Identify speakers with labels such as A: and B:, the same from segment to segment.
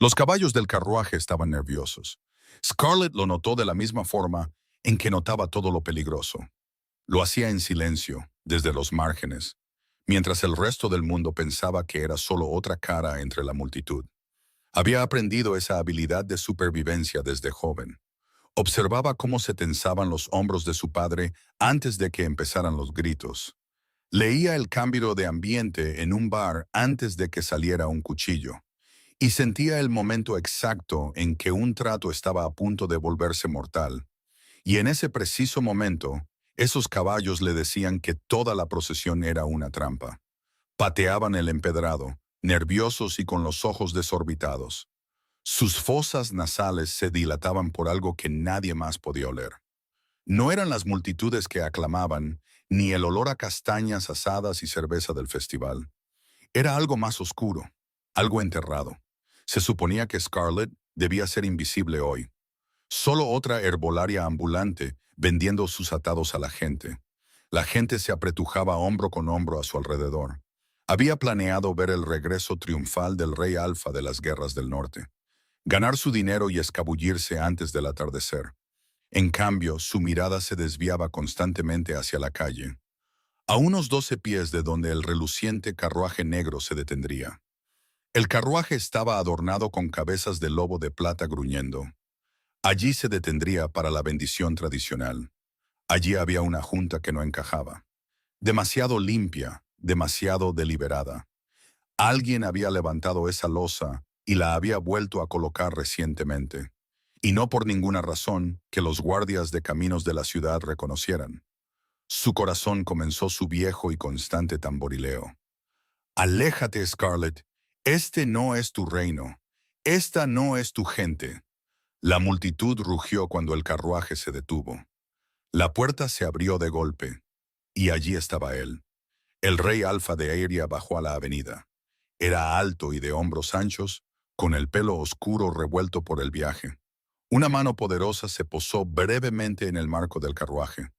A: Los caballos del carruaje estaban nerviosos. Scarlett lo notó de la misma forma en que notaba todo lo peligroso. Lo hacía en silencio, desde los márgenes, mientras el resto del mundo pensaba que era solo otra cara entre la multitud. Había aprendido esa habilidad de supervivencia desde joven. Observaba cómo se tensaban los hombros de su padre antes de que empezaran los gritos. Leía el cambio de ambiente en un bar antes de que saliera un cuchillo. Y sentía el momento exacto en que un trato estaba a punto de volverse mortal. Y en ese preciso momento, esos caballos le decían que toda la procesión era una trampa. Pateaban el empedrado, nerviosos y con los ojos desorbitados. Sus fosas nasales se dilataban por algo que nadie más podía oler. No eran las multitudes que aclamaban, ni el olor a castañas asadas y cerveza del festival. Era algo más oscuro, algo enterrado. Se suponía que Scarlett debía ser invisible hoy. Solo otra herbolaria ambulante vendiendo sus atados a la gente. La gente se apretujaba hombro con hombro a su alrededor. Había planeado ver el regreso triunfal del rey Alfa de las guerras del norte. Ganar su dinero y escabullirse antes del atardecer. En cambio, su mirada se desviaba constantemente hacia la calle, a unos 12 pies de donde el reluciente carruaje negro se detendría. El carruaje estaba adornado con cabezas de lobo de plata gruñendo. Allí se detendría para la bendición tradicional. Allí había una junta que no encajaba. Demasiado limpia, demasiado deliberada. Alguien había levantado esa losa y la había vuelto a colocar recientemente. Y no por ninguna razón que los guardias de caminos de la ciudad reconocieran. Su corazón comenzó su viejo y constante tamborileo. Aléjate, Scarlett. Este no es tu reino. Esta no es tu gente. La multitud rugió cuando el carruaje se detuvo. La puerta se abrió de golpe, y allí estaba él. El rey Alfa de Aeria bajó a la avenida. Era alto y de hombros anchos, con el pelo oscuro revuelto por el viaje. Una mano poderosa se posó brevemente en el marco del carruaje.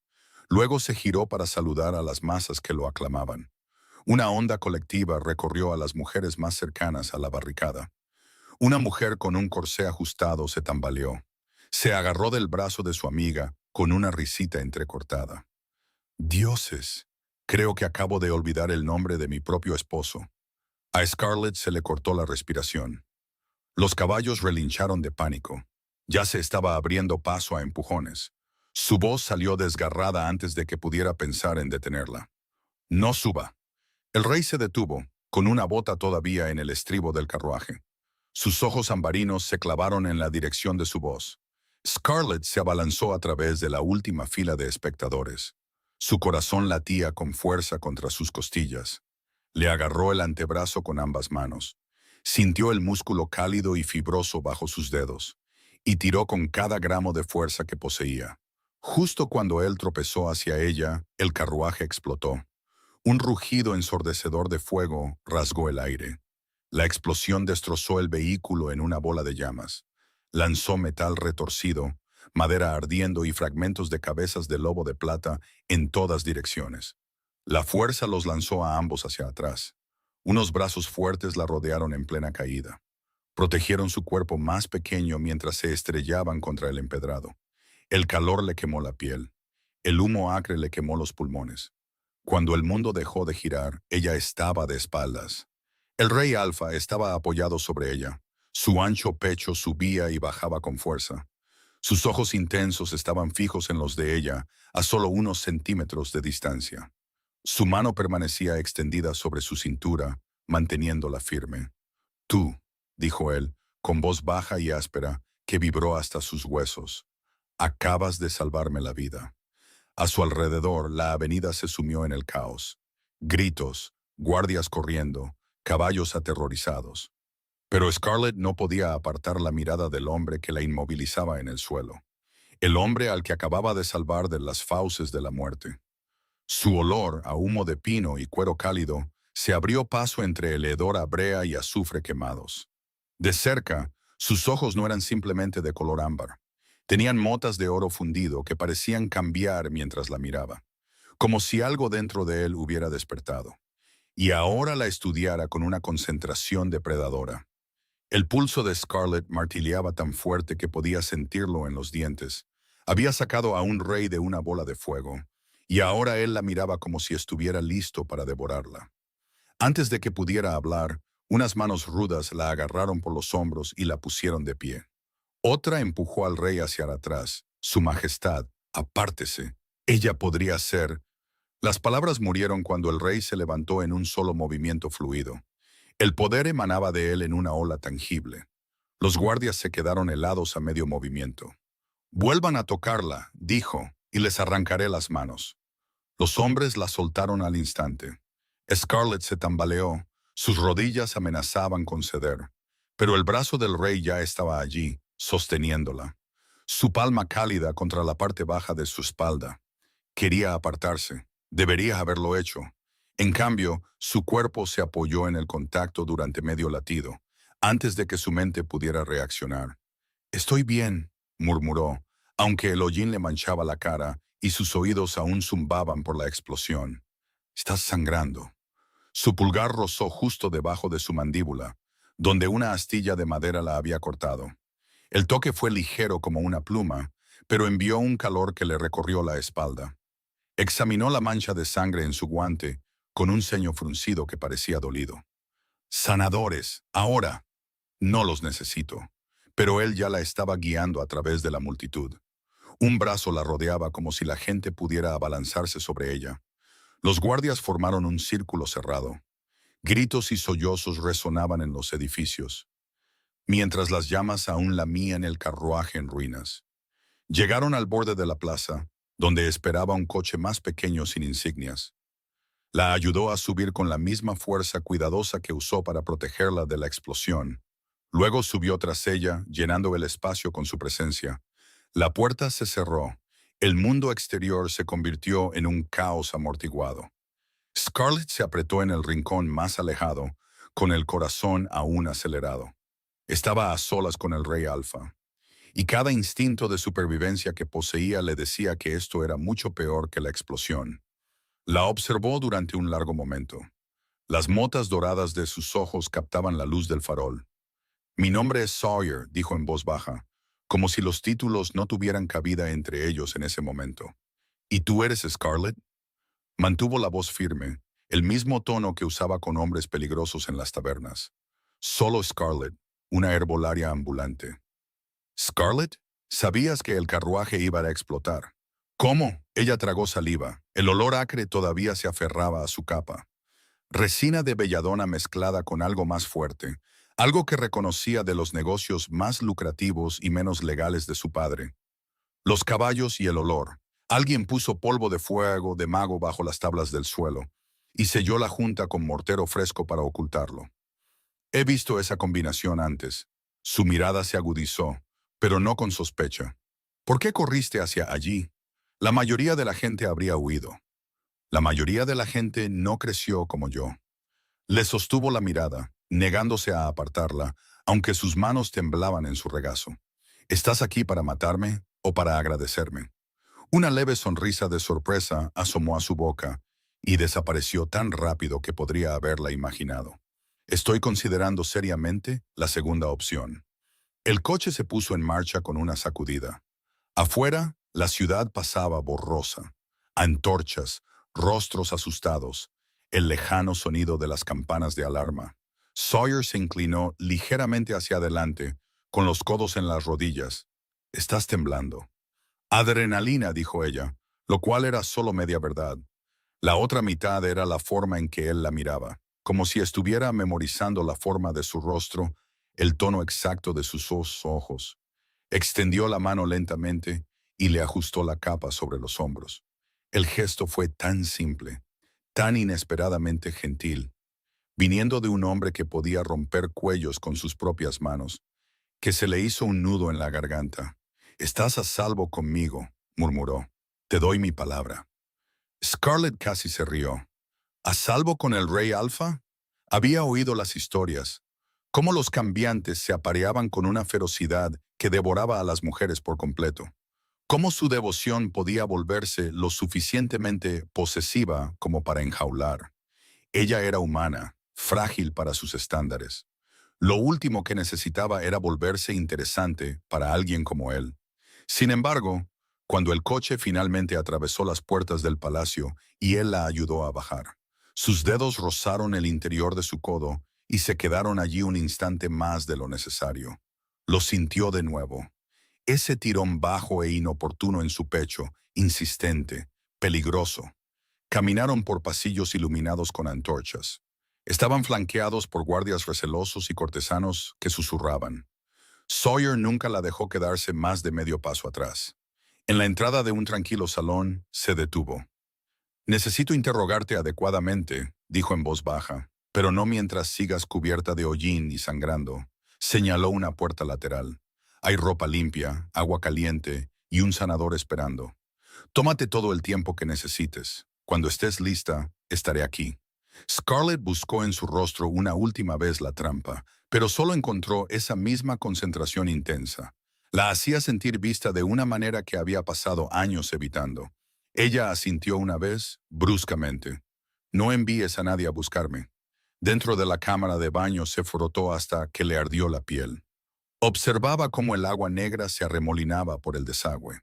A: Luego se giró para saludar a las masas que lo aclamaban. Una onda colectiva recorrió a las mujeres más cercanas a la barricada. Una mujer con un corsé ajustado se tambaleó. Se agarró del brazo de su amiga con una risita entrecortada. Dioses, creo que acabo de olvidar el nombre de mi propio esposo. A Scarlett se le cortó la respiración. Los caballos relincharon de pánico. Ya se estaba abriendo paso a empujones. Su voz salió desgarrada antes de que pudiera pensar en detenerla. No suba. El rey se detuvo, con una bota todavía en el estribo del carruaje. Sus ojos ambarinos se clavaron en la dirección de su voz. Scarlett se abalanzó a través de la última fila de espectadores. Su corazón latía con fuerza contra sus costillas. Le agarró el antebrazo con ambas manos. Sintió el músculo cálido y fibroso bajo sus dedos, y tiró con cada gramo de fuerza que poseía. Justo cuando él tropezó hacia ella, el carruaje explotó. Un rugido ensordecedor de fuego rasgó el aire. La explosión destrozó el vehículo en una bola de llamas. Lanzó metal retorcido, madera ardiendo y fragmentos de cabezas de lobo de plata en todas direcciones. La fuerza los lanzó a ambos hacia atrás. Unos brazos fuertes la rodearon en plena caída. Protegieron su cuerpo más pequeño mientras se estrellaban contra el empedrado. El calor le quemó la piel. El humo acre le quemó los pulmones. Cuando el mundo dejó de girar, ella estaba de espaldas. El rey Alfa estaba apoyado sobre ella. Su ancho pecho subía y bajaba con fuerza. Sus ojos intensos estaban fijos en los de ella, a solo unos centímetros de distancia. Su mano permanecía extendida sobre su cintura, manteniéndola firme. Tú, dijo él, con voz baja y áspera, que vibró hasta sus huesos. Acabas de salvarme la vida. A su alrededor, la avenida se sumió en el caos. Gritos, guardias corriendo, caballos aterrorizados. Pero Scarlett no podía apartar la mirada del hombre que la inmovilizaba en el suelo. El hombre al que acababa de salvar de las fauces de la muerte. Su olor a humo de pino y cuero cálido se abrió paso entre el hedor a brea y azufre quemados. De cerca, sus ojos no eran simplemente de color ámbar. Tenían motas de oro fundido que parecían cambiar mientras la miraba, como si algo dentro de él hubiera despertado. Y ahora la estudiara con una concentración depredadora. El pulso de Scarlett martilleaba tan fuerte que podía sentirlo en los dientes. Había sacado a un rey de una bola de fuego, y ahora él la miraba como si estuviera listo para devorarla. Antes de que pudiera hablar, unas manos rudas la agarraron por los hombros y la pusieron de pie. Otra empujó al rey hacia atrás. Su Majestad, apártese. Ella podría ser. Las palabras murieron cuando el rey se levantó en un solo movimiento fluido. El poder emanaba de él en una ola tangible. Los guardias se quedaron helados a medio movimiento. «Vuelvan a tocarla», dijo, «y les arrancaré las manos». Los hombres la soltaron al instante. Scarlett se tambaleó. Sus rodillas amenazaban con ceder. Pero el brazo del rey ya estaba allí, sosteniéndola. Su palma cálida contra la parte baja de su espalda. Quería apartarse. Debería haberlo hecho. En cambio, su cuerpo se apoyó en el contacto durante medio latido, antes de que su mente pudiera reaccionar. «Estoy bien», murmuró, aunque el hollín le manchaba la cara y sus oídos aún zumbaban por la explosión. «Estás sangrando». Su pulgar rozó justo debajo de su mandíbula, donde una astilla de madera la había cortado. El toque fue ligero como una pluma, pero envió un calor que le recorrió la espalda. Examinó la mancha de sangre en su guante, con un ceño fruncido que parecía dolido. «Sanadores, ahora». «No los necesito». Pero él ya la estaba guiando a través de la multitud. Un brazo la rodeaba como si la gente pudiera abalanzarse sobre ella. Los guardias formaron un círculo cerrado. Gritos y sollozos resonaban en los edificios, mientras las llamas aún lamían el carruaje en ruinas. Llegaron al borde de la plaza, donde esperaba un coche más pequeño sin insignias. La ayudó a subir con la misma fuerza cuidadosa que usó para protegerla de la explosión. Luego subió tras ella, llenando el espacio con su presencia. La puerta se cerró. El mundo exterior se convirtió en un caos amortiguado. Scarlett se apretó en el rincón más alejado, con el corazón aún acelerado. Estaba a solas con el Rey Alfa, y cada instinto de supervivencia que poseía le decía que esto era mucho peor que la explosión. La observó durante un largo momento. Las motas doradas de sus ojos captaban la luz del farol. «Mi nombre es Sawyer», dijo en voz baja, como si los títulos no tuvieran cabida entre ellos en ese momento. «¿Y tú eres Scarlett?» Mantuvo la voz firme, el mismo tono que usaba con hombres peligrosos en las tabernas. «Solo Scarlett, una herbolaria ambulante». «¿Scarlett? Sabías que el carruaje iba a explotar». «¿Cómo?» Ella tragó saliva. El olor acre todavía se aferraba a su capa. Resina de belladona mezclada con algo más fuerte, algo que reconocía de los negocios más lucrativos y menos legales de su padre. Los caballos y el olor. Alguien puso polvo de fuego de mago bajo las tablas del suelo y selló la junta con mortero fresco para ocultarlo. «He visto esa combinación antes». Su mirada se agudizó, pero no con sospecha. «¿Por qué corriste hacia allí?» La mayoría de la gente habría huido. La mayoría de la gente no creció como yo. Le sostuvo la mirada, negándose a apartarla, aunque sus manos temblaban en su regazo. «¿Estás aquí para matarme o para agradecerme?» Una leve sonrisa de sorpresa asomó a su boca y desapareció tan rápido que podría haberla imaginado. «Estoy considerando seriamente la segunda opción». El coche se puso en marcha con una sacudida. Afuera, la ciudad pasaba borrosa. Antorchas, rostros asustados, el lejano sonido de las campanas de alarma. Sawyer se inclinó ligeramente hacia adelante, con los codos en las rodillas. «Estás temblando». «Adrenalina», dijo ella, lo cual era solo media verdad. La otra mitad era la forma en que él la miraba, como si estuviera memorizando la forma de su rostro, el tono exacto de sus ojos. Extendió la mano lentamente y le ajustó la capa sobre los hombros. El gesto fue tan simple, tan inesperadamente gentil, viniendo de un hombre que podía romper cuellos con sus propias manos, que se le hizo un nudo en la garganta. «Estás a salvo conmigo», murmuró. «Te doy mi palabra». Scarlett casi se rió. ¿A salvo con el Rey Alfa? Había oído las historias, cómo los cambiantes se apareaban con una ferocidad que devoraba a las mujeres por completo, cómo su devoción podía volverse lo suficientemente posesiva como para enjaular. Ella era humana, frágil para sus estándares. Lo último que necesitaba era volverse interesante para alguien como él. Sin embargo, cuando el coche finalmente atravesó las puertas del palacio y él la ayudó a bajar, sus dedos rozaron el interior de su codo y se quedaron allí un instante más de lo necesario. Lo sintió de nuevo. Ese tirón bajo e inoportuno en su pecho, insistente, peligroso. Caminaron por pasillos iluminados con antorchas. Estaban flanqueados por guardias recelosos y cortesanos que susurraban. Sawyer nunca la dejó quedarse más de medio paso atrás. En la entrada de un tranquilo salón, se detuvo. «Necesito interrogarte adecuadamente», dijo en voz baja, «pero no mientras sigas cubierta de hollín y sangrando». Señaló una puerta lateral. «Hay ropa limpia, agua caliente y un sanador esperando. Tómate todo el tiempo que necesites. Cuando estés lista, estaré aquí». Scarlett buscó en su rostro una última vez la trampa, pero solo encontró esa misma concentración intensa. La hacía sentir vista de una manera que había pasado años evitando. Ella asintió una vez, bruscamente. «No envíes a nadie a buscarme». Dentro de la cámara de baño se frotó hasta que le ardió la piel. Observaba cómo el agua negra se arremolinaba por el desagüe.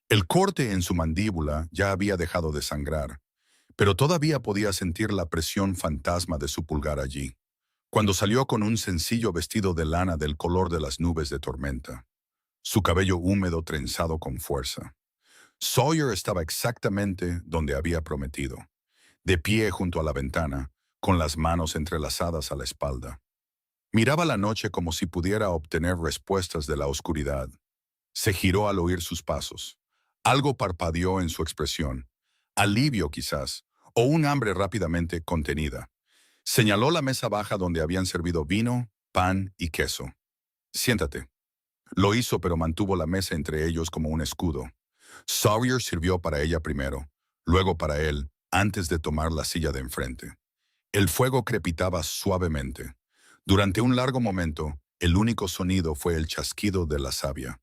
A: El corte en su mandíbula ya había dejado de sangrar, pero todavía podía sentir la presión fantasma de su pulgar allí, cuando salió con un sencillo vestido de lana del color de las nubes de tormenta, su cabello húmedo trenzado con fuerza. Sawyer estaba exactamente donde había prometido, de pie junto a la ventana, con las manos entrelazadas a la espalda. Miraba la noche como si pudiera obtener respuestas de la oscuridad. Se giró al oír sus pasos. Algo parpadeó en su expresión, alivio quizás, o un hambre rápidamente contenida. Señaló la mesa baja donde habían servido vino, pan y queso. «Siéntate». Lo hizo, pero mantuvo la mesa entre ellos como un escudo. Sawyer sirvió para ella primero, luego para él, antes de tomar la silla de enfrente. El fuego crepitaba suavemente. Durante un largo momento, el único sonido fue el chasquido de la savia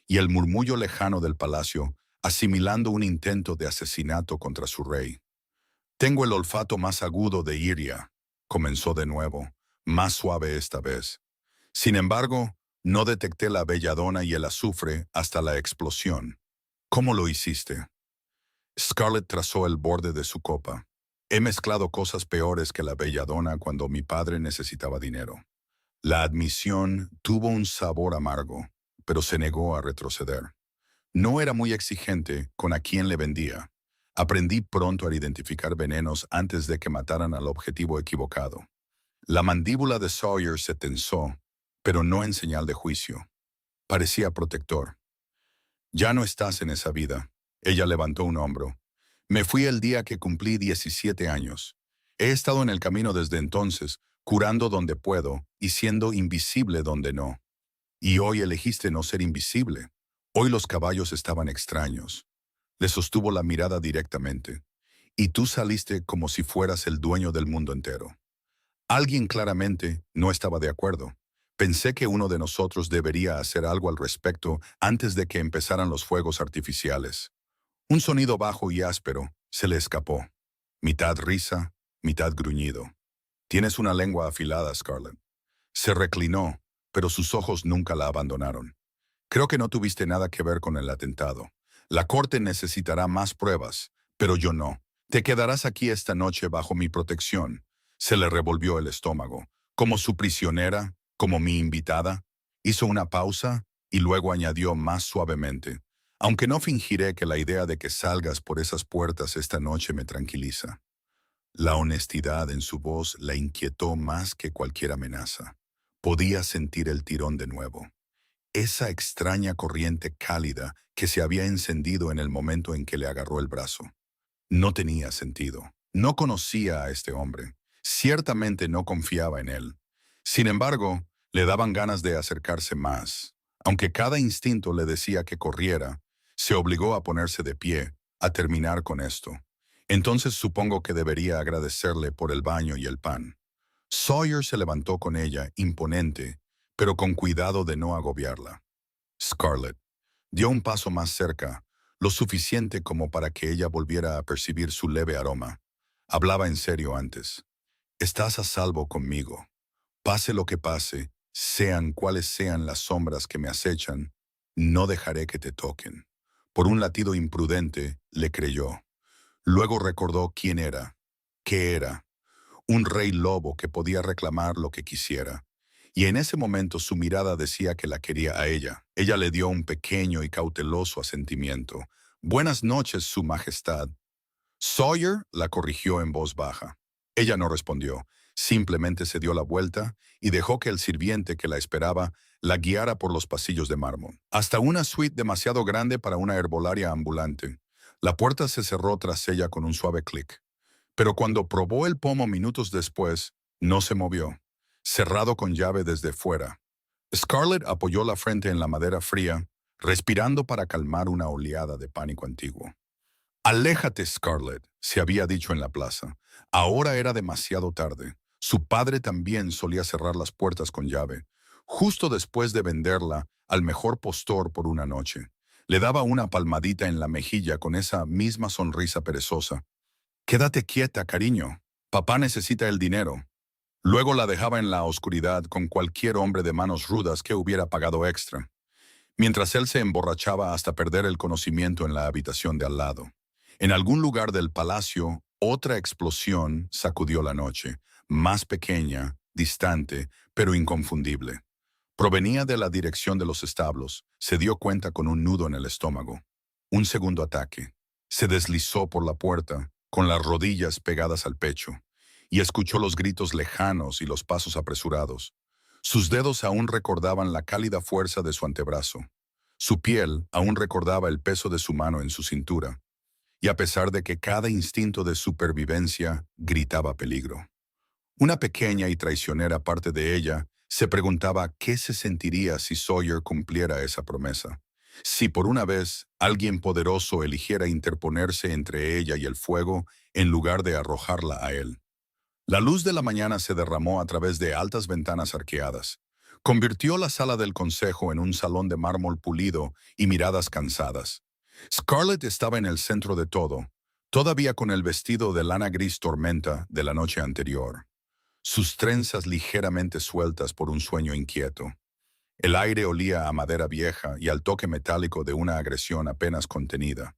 A: y el murmullo lejano del palacio, asimilando un intento de asesinato contra su rey. «Tengo el olfato más agudo de Iria», comenzó de nuevo, más suave esta vez. «Sin embargo, no detecté la belladona y el azufre hasta la explosión». «¿Cómo lo hiciste?» Scarlett trazó el borde de su copa. «He mezclado cosas peores que la belladona cuando mi padre necesitaba dinero». La admisión tuvo un sabor amargo, pero se negó a retroceder. No era muy exigente con a quién le vendía. Aprendí pronto a identificar venenos antes de que mataran al objetivo equivocado. La mandíbula de Sawyer se tensó, pero no en señal de juicio. Parecía protector. «Ya no estás en esa vida». Ella levantó un hombro. «Me fui el día que cumplí 17 años. He estado en el camino desde entonces, curando donde puedo y siendo invisible donde no. Y hoy elegiste no ser invisible. Hoy los caballos estaban extraños». Le sostuvo la mirada directamente. «Y tú saliste como si fueras el dueño del mundo entero». Alguien claramente no estaba de acuerdo. «Pensé que uno de nosotros debería hacer algo al respecto antes de que empezaran los fuegos artificiales». Un sonido bajo y áspero se le escapó. Mitad risa, mitad gruñido. «Tienes una lengua afilada, Scarlett». Se reclinó, pero sus ojos nunca la abandonaron. «Creo que no tuviste nada que ver con el atentado. La corte necesitará más pruebas, pero yo no. Te quedarás aquí esta noche bajo mi protección». Se le revolvió el estómago. «Como su prisionera, como mi invitada». Hizo una pausa y luego añadió más suavemente: «Aunque no fingiré que la idea de que salgas por esas puertas esta noche me tranquiliza». La honestidad en su voz la inquietó más que cualquier amenaza. Podía sentir el tirón de nuevo. Esa extraña corriente cálida que se había encendido en el momento en que le agarró el brazo. No tenía sentido. No conocía a este hombre. Ciertamente no confiaba en él. Sin embargo, le daban ganas de acercarse más. Aunque cada instinto le decía que corriera, se obligó a ponerse de pie, a terminar con esto. Entonces supongo que debería agradecerle por el baño y el pan. Sawyer se levantó con ella, imponente, pero con cuidado de no agobiarla. Scarlett dio un paso más cerca, lo suficiente como para que ella volviera a percibir su leve aroma. Hablaba en serio antes. «Estás a salvo conmigo». Pase lo que pase, sean cuales sean las sombras que me acechan, no dejaré que te toquen. Por un latido imprudente, le creyó. Luego recordó quién era, qué era, un rey lobo que podía reclamar lo que quisiera. Y en ese momento su mirada decía que la quería a ella. Ella le dio un pequeño y cauteloso asentimiento. «Buenas noches, Su Majestad». Sawyer la corrigió en voz baja. Ella no respondió, simplemente se dio la vuelta y dejó que el sirviente que la esperaba la guiara por los pasillos de mármol, hasta una suite demasiado grande para una herbolaria ambulante. La puerta se cerró tras ella con un suave clic. Pero cuando probó el pomo minutos después, no se movió, cerrado con llave desde fuera. Scarlett apoyó la frente en la madera fría, respirando para calmar una oleada de pánico antiguo. «Aléjate, Scarlett», se había dicho en la plaza. Ahora era demasiado tarde. Su padre también solía cerrar las puertas con llave, justo después de venderla al mejor postor por una noche. Le daba una palmadita en la mejilla con esa misma sonrisa perezosa. «Quédate quieta, cariño. Papá necesita el dinero». Luego la dejaba en la oscuridad con cualquier hombre de manos rudas que hubiera pagado extra, mientras él se emborrachaba hasta perder el conocimiento en la habitación de al lado. En algún lugar del palacio, otra explosión sacudió la noche, más pequeña, distante, pero inconfundible. Provenía de la dirección de los establos. Se dio cuenta con un nudo en el estómago. Un segundo ataque. Se deslizó por la puerta, con las rodillas pegadas al pecho, y escuchó los gritos lejanos y los pasos apresurados. Sus dedos aún recordaban la cálida fuerza de su antebrazo. Su piel aún recordaba el peso de su mano en su cintura. Y a pesar de que cada instinto de supervivencia gritaba peligro. Una pequeña y traicionera parte de ella se preguntaba qué se sentiría si Sawyer cumpliera esa promesa. Si por una vez alguien poderoso eligiera interponerse entre ella y el fuego en lugar de arrojarla a él. La luz de la mañana se derramó a través de altas ventanas arqueadas. Convirtió la sala del consejo en un salón de mármol pulido y miradas cansadas. Scarlett estaba en el centro de todo, todavía con el vestido de lana gris tormenta de la noche anterior, sus trenzas ligeramente sueltas por un sueño inquieto. El aire olía a madera vieja y al toque metálico de una agresión apenas contenida.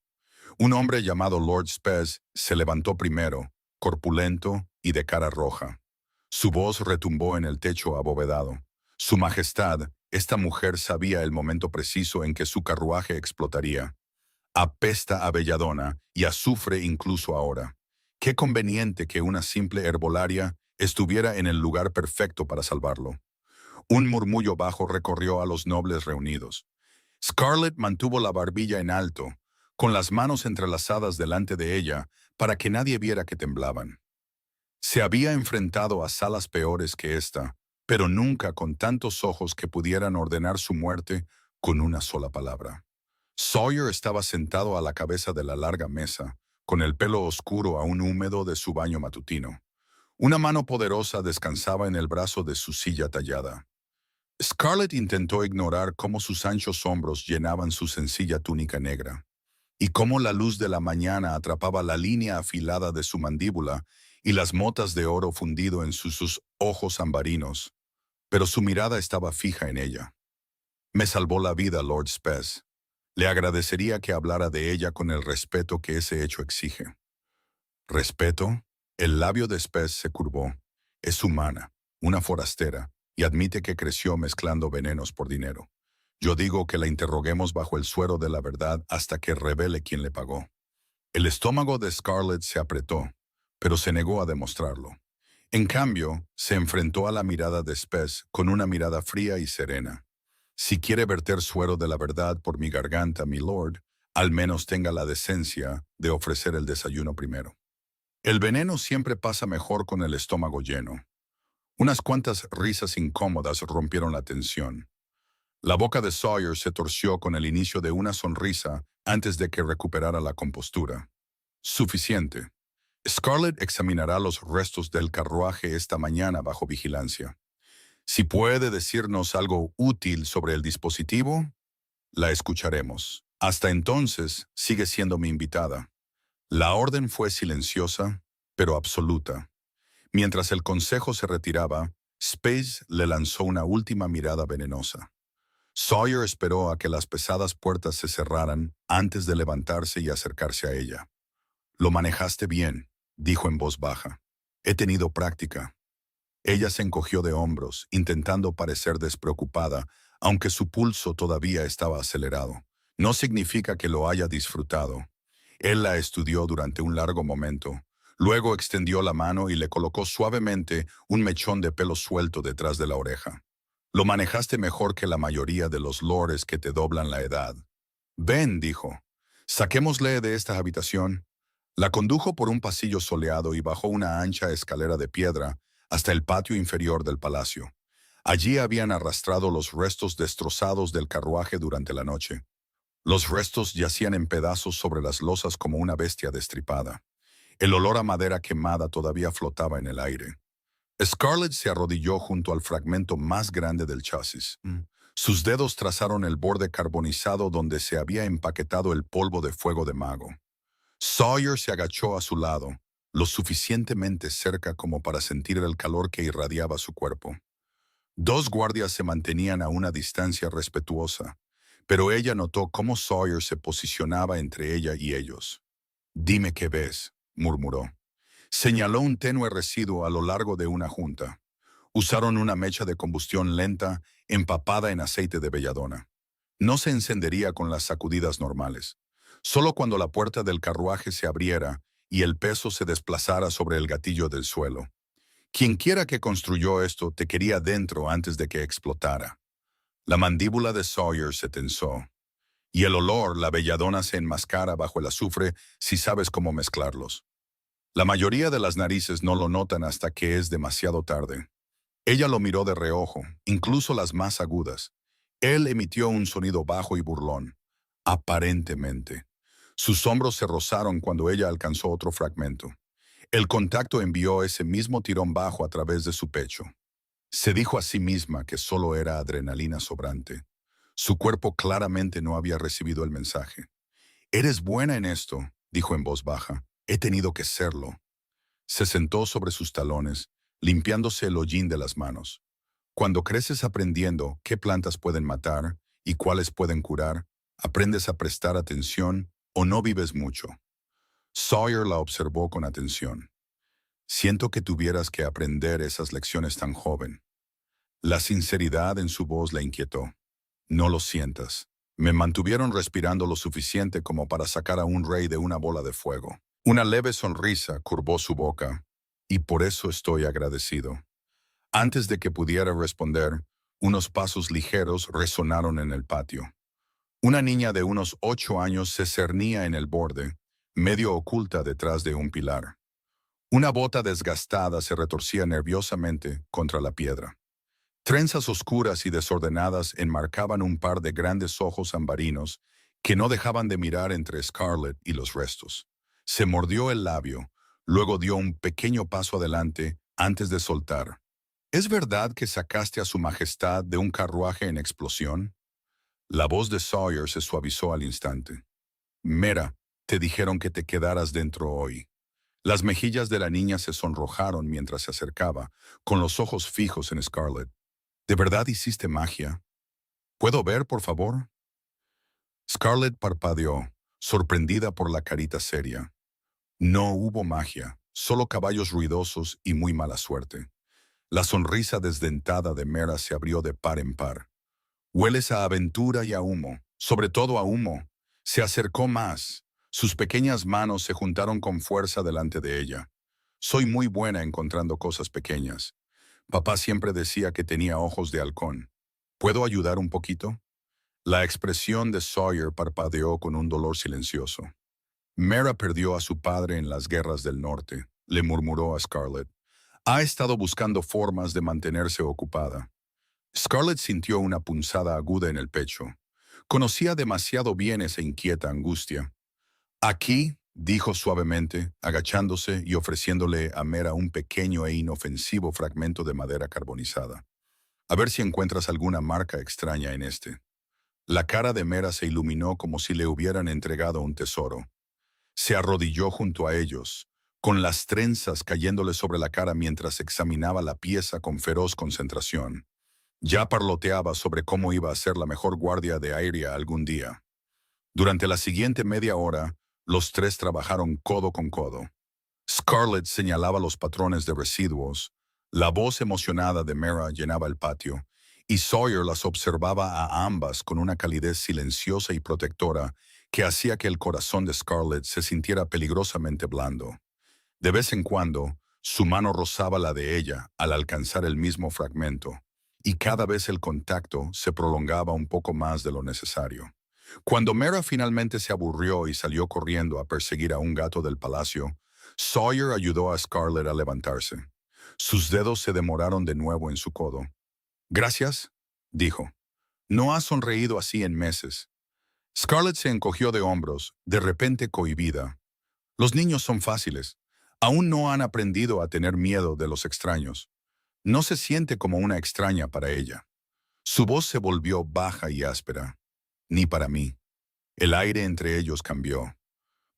A: Un hombre llamado Lord Spez se levantó primero, corpulento y de cara roja. Su voz retumbó en el techo abovedado. Su Majestad, esta mujer sabía el momento preciso en que su carruaje explotaría. Apesta a belladona y azufre incluso ahora. Qué conveniente que una simple herbolaria estuviera en el lugar perfecto para salvarlo. Un murmullo bajo recorrió a los nobles reunidos. Scarlett mantuvo la barbilla en alto, con las manos entrelazadas delante de ella para que nadie viera que temblaban. Se había enfrentado a salas peores que esta, pero nunca con tantos ojos que pudieran ordenar su muerte con una sola palabra. Sawyer estaba sentado a la cabeza de la larga mesa, con el pelo oscuro aún húmedo de su baño matutino. Una mano poderosa descansaba en el brazo de su silla tallada. Scarlett intentó ignorar cómo sus anchos hombros llenaban su sencilla túnica negra, y cómo la luz de la mañana atrapaba la línea afilada de su mandíbula y las motas de oro fundido en sus ojos ambarinos, pero su mirada estaba fija en ella. «Me salvó la vida, Lord Spez. Le agradecería que hablara de ella con el respeto que ese hecho exige». «¿Respeto?». El labio de Spez se curvó. Es humana, una forastera, y admite que creció mezclando venenos por dinero. Yo digo que la interroguemos bajo el suero de la verdad hasta que revele quién le pagó. El estómago de Scarlett se apretó, pero se negó a demostrarlo. En cambio, se enfrentó a la mirada de Spez con una mirada fría y serena. «Si quiere verter suero de la verdad por mi garganta, mi lord, al menos tenga la decencia de ofrecer el desayuno primero». El veneno siempre pasa mejor con el estómago lleno. Unas cuantas risas incómodas rompieron la tensión. La boca de Sawyer se torció con el inicio de una sonrisa antes de que recuperara la compostura. «Suficiente. Scarlett examinará los restos del carruaje esta mañana bajo vigilancia. Si puede decirnos algo útil sobre el dispositivo, la escucharemos. Hasta entonces, sigue siendo mi invitada». La orden fue silenciosa, pero absoluta. Mientras el consejo se retiraba, Space le lanzó una última mirada venenosa. Sawyer esperó a que las pesadas puertas se cerraran antes de levantarse y acercarse a ella. «Lo manejaste bien», dijo en voz baja. «He tenido práctica». Ella se encogió de hombros, intentando parecer despreocupada, aunque su pulso todavía estaba acelerado. «No significa que lo haya disfrutado». Él la estudió durante un largo momento. Luego extendió la mano y le colocó suavemente un mechón de pelo suelto detrás de la oreja. «Lo manejaste mejor que la mayoría de los lores que te doblan la edad». «Ven», dijo. «Saquémosle de esta habitación». La condujo por un pasillo soleado y bajó una ancha escalera de piedra hasta el patio inferior del palacio. Allí habían arrastrado los restos destrozados del carruaje durante la noche. Los restos yacían en pedazos sobre las losas como una bestia destripada. El olor a madera quemada todavía flotaba en el aire. Scarlett se arrodilló junto al fragmento más grande del chasis. Sus dedos trazaron el borde carbonizado donde se había empaquetado el polvo de fuego de mago. Sawyer se agachó a su lado, lo suficientemente cerca como para sentir el calor que irradiaba su cuerpo. Dos guardias se mantenían a una distancia respetuosa, pero ella notó cómo Sawyer se posicionaba entre ella y ellos. «Dime qué ves», murmuró. Señaló un tenue residuo a lo largo de una junta. Usaron una mecha de combustión lenta, empapada en aceite de belladona. No se encendería con las sacudidas normales. Solo cuando la puerta del carruaje se abriera y el peso se desplazara sobre el gatillo del suelo. Quienquiera que construyó esto te quería dentro antes de que explotara. La mandíbula de Sawyer se tensó. Y el olor, la belladona se enmascara bajo el azufre si sabes cómo mezclarlos. La mayoría de las narices no lo notan hasta que es demasiado tarde. Ella lo miró de reojo, incluso las más agudas. Él emitió un sonido bajo y burlón. Aparentemente. Sus hombros se rozaron cuando ella alcanzó otro fragmento. El contacto envió ese mismo tirón bajo a través de su pecho. Se dijo a sí misma que solo era adrenalina sobrante. Su cuerpo claramente no había recibido el mensaje. «Eres buena en esto», dijo en voz baja. «He tenido que serlo». Se sentó sobre sus talones, limpiándose el hollín de las manos. Cuando creces aprendiendo qué plantas pueden matar y cuáles pueden curar, aprendes a prestar atención o no vives mucho. Sawyer la observó con atención. «Siento que tuvieras que aprender esas lecciones tan joven». La sinceridad en su voz la inquietó. «No lo sientas. Me mantuvieron respirando lo suficiente como para sacar a un rey de una bola de fuego». Una leve sonrisa curvó su boca, «y por eso estoy agradecido». Antes de que pudiera responder, unos pasos ligeros resonaron en el patio. Una niña de unos 8 años se cernía en el borde, medio oculta detrás de un pilar. Una bota desgastada se retorcía nerviosamente contra la piedra. Trenzas oscuras y desordenadas enmarcaban un par de grandes ojos ambarinos que no dejaban de mirar entre Scarlett y los restos. Se mordió el labio, luego dio un pequeño paso adelante antes de soltar. «¿Es verdad que sacaste a su majestad de un carruaje en explosión?» La voz de Sawyer se suavizó al instante. «Mera, te dijeron que te quedaras dentro hoy». Las mejillas de la niña se sonrojaron mientras se acercaba, con los ojos fijos en Scarlett. «¿De verdad hiciste magia? ¿Puedo ver, por favor?» Scarlett parpadeó, sorprendida por la carita seria. No hubo magia, solo caballos ruidosos y muy mala suerte. La sonrisa desdentada de Mera se abrió de par en par. «Hueles a aventura y a humo, sobre todo a humo». Se acercó más. Sus pequeñas manos se juntaron con fuerza delante de ella. «Soy muy buena encontrando cosas pequeñas. Papá siempre decía que tenía ojos de halcón. ¿Puedo ayudar un poquito?» La expresión de Sawyer parpadeó con un dolor silencioso. «Mera perdió a su padre en las guerras del norte», le murmuró a Scarlett. «Ha estado buscando formas de mantenerse ocupada». Scarlett sintió una punzada aguda en el pecho. Conocía demasiado bien esa inquieta angustia. «Aquí», dijo suavemente, agachándose y ofreciéndole a Mera un pequeño e inofensivo fragmento de madera carbonizada. «A ver si encuentras alguna marca extraña en este». La cara de Mera se iluminó como si le hubieran entregado un tesoro. Se arrodilló junto a ellos, con las trenzas cayéndole sobre la cara mientras examinaba la pieza con feroz concentración. Ya parloteaba sobre cómo iba a ser la mejor guardia de aérea algún día. Durante la siguiente media hora, los tres trabajaron codo con codo. Scarlett señalaba los patrones de residuos, la voz emocionada de Mara llenaba el patio, y Sawyer las observaba a ambas con una calidez silenciosa y protectora que hacía que el corazón de Scarlett se sintiera peligrosamente blando. De vez en cuando, su mano rozaba la de ella al alcanzar el mismo fragmento, y cada vez el contacto se prolongaba un poco más de lo necesario. Cuando Mara finalmente se aburrió y salió corriendo a perseguir a un gato del palacio, Sawyer ayudó a Scarlett a levantarse. Sus dedos se demoraron de nuevo en su codo. «Gracias», dijo. «No has sonreído así en meses». Scarlett se encogió de hombros, de repente cohibida. Los niños son fáciles. Aún no han aprendido a tener miedo de los extraños. No se siente como una extraña para ella. Su voz se volvió baja y áspera. Ni para mí. El aire entre ellos cambió.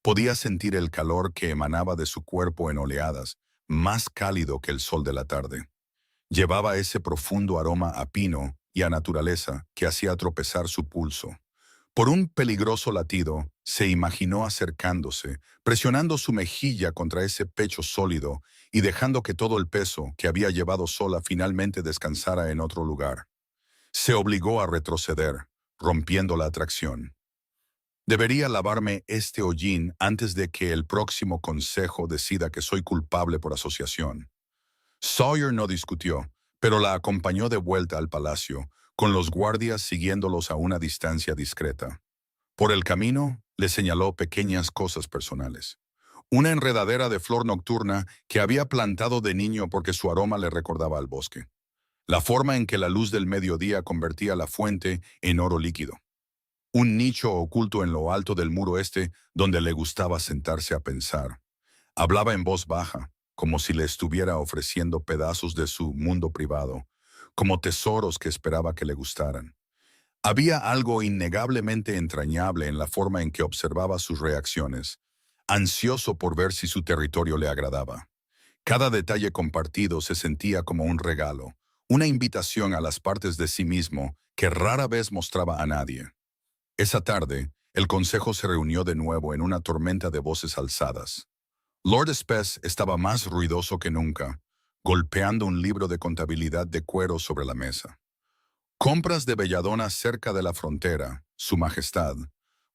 A: Podía sentir el calor que emanaba de su cuerpo en oleadas, más cálido que el sol de la tarde. Llevaba ese profundo aroma a pino y a naturaleza que hacía tropezar su pulso. Por un peligroso latido, se imaginó acercándose, presionando su mejilla contra ese pecho sólido y dejando que todo el peso que había llevado sola finalmente descansara en otro lugar. Se obligó a retroceder, rompiendo la atracción. Debería lavarme este hollín antes de que el próximo consejo decida que soy culpable por asociación. Sawyer no discutió, pero la acompañó de vuelta al palacio, con los guardias siguiéndolos a una distancia discreta. Por el camino, le señaló pequeñas cosas personales. Una enredadera de flor nocturna que había plantado de niño porque su aroma le recordaba al bosque. La forma en que la luz del mediodía convertía la fuente en oro líquido. Un nicho oculto en lo alto del muro este donde le gustaba sentarse a pensar. Hablaba en voz baja, como si le estuviera ofreciendo pedazos de su mundo privado, como tesoros que esperaba que le gustaran. Había algo innegablemente entrañable en la forma en que observaba sus reacciones, ansioso por ver si su territorio le agradaba. Cada detalle compartido se sentía como un regalo, una invitación a las partes de sí mismo que rara vez mostraba a nadie. Esa tarde, el consejo se reunió de nuevo en una tormenta de voces alzadas. Lord Spess estaba más ruidoso que nunca, golpeando un libro de contabilidad de cuero sobre la mesa. Compras de belladona cerca de la frontera, Su Majestad,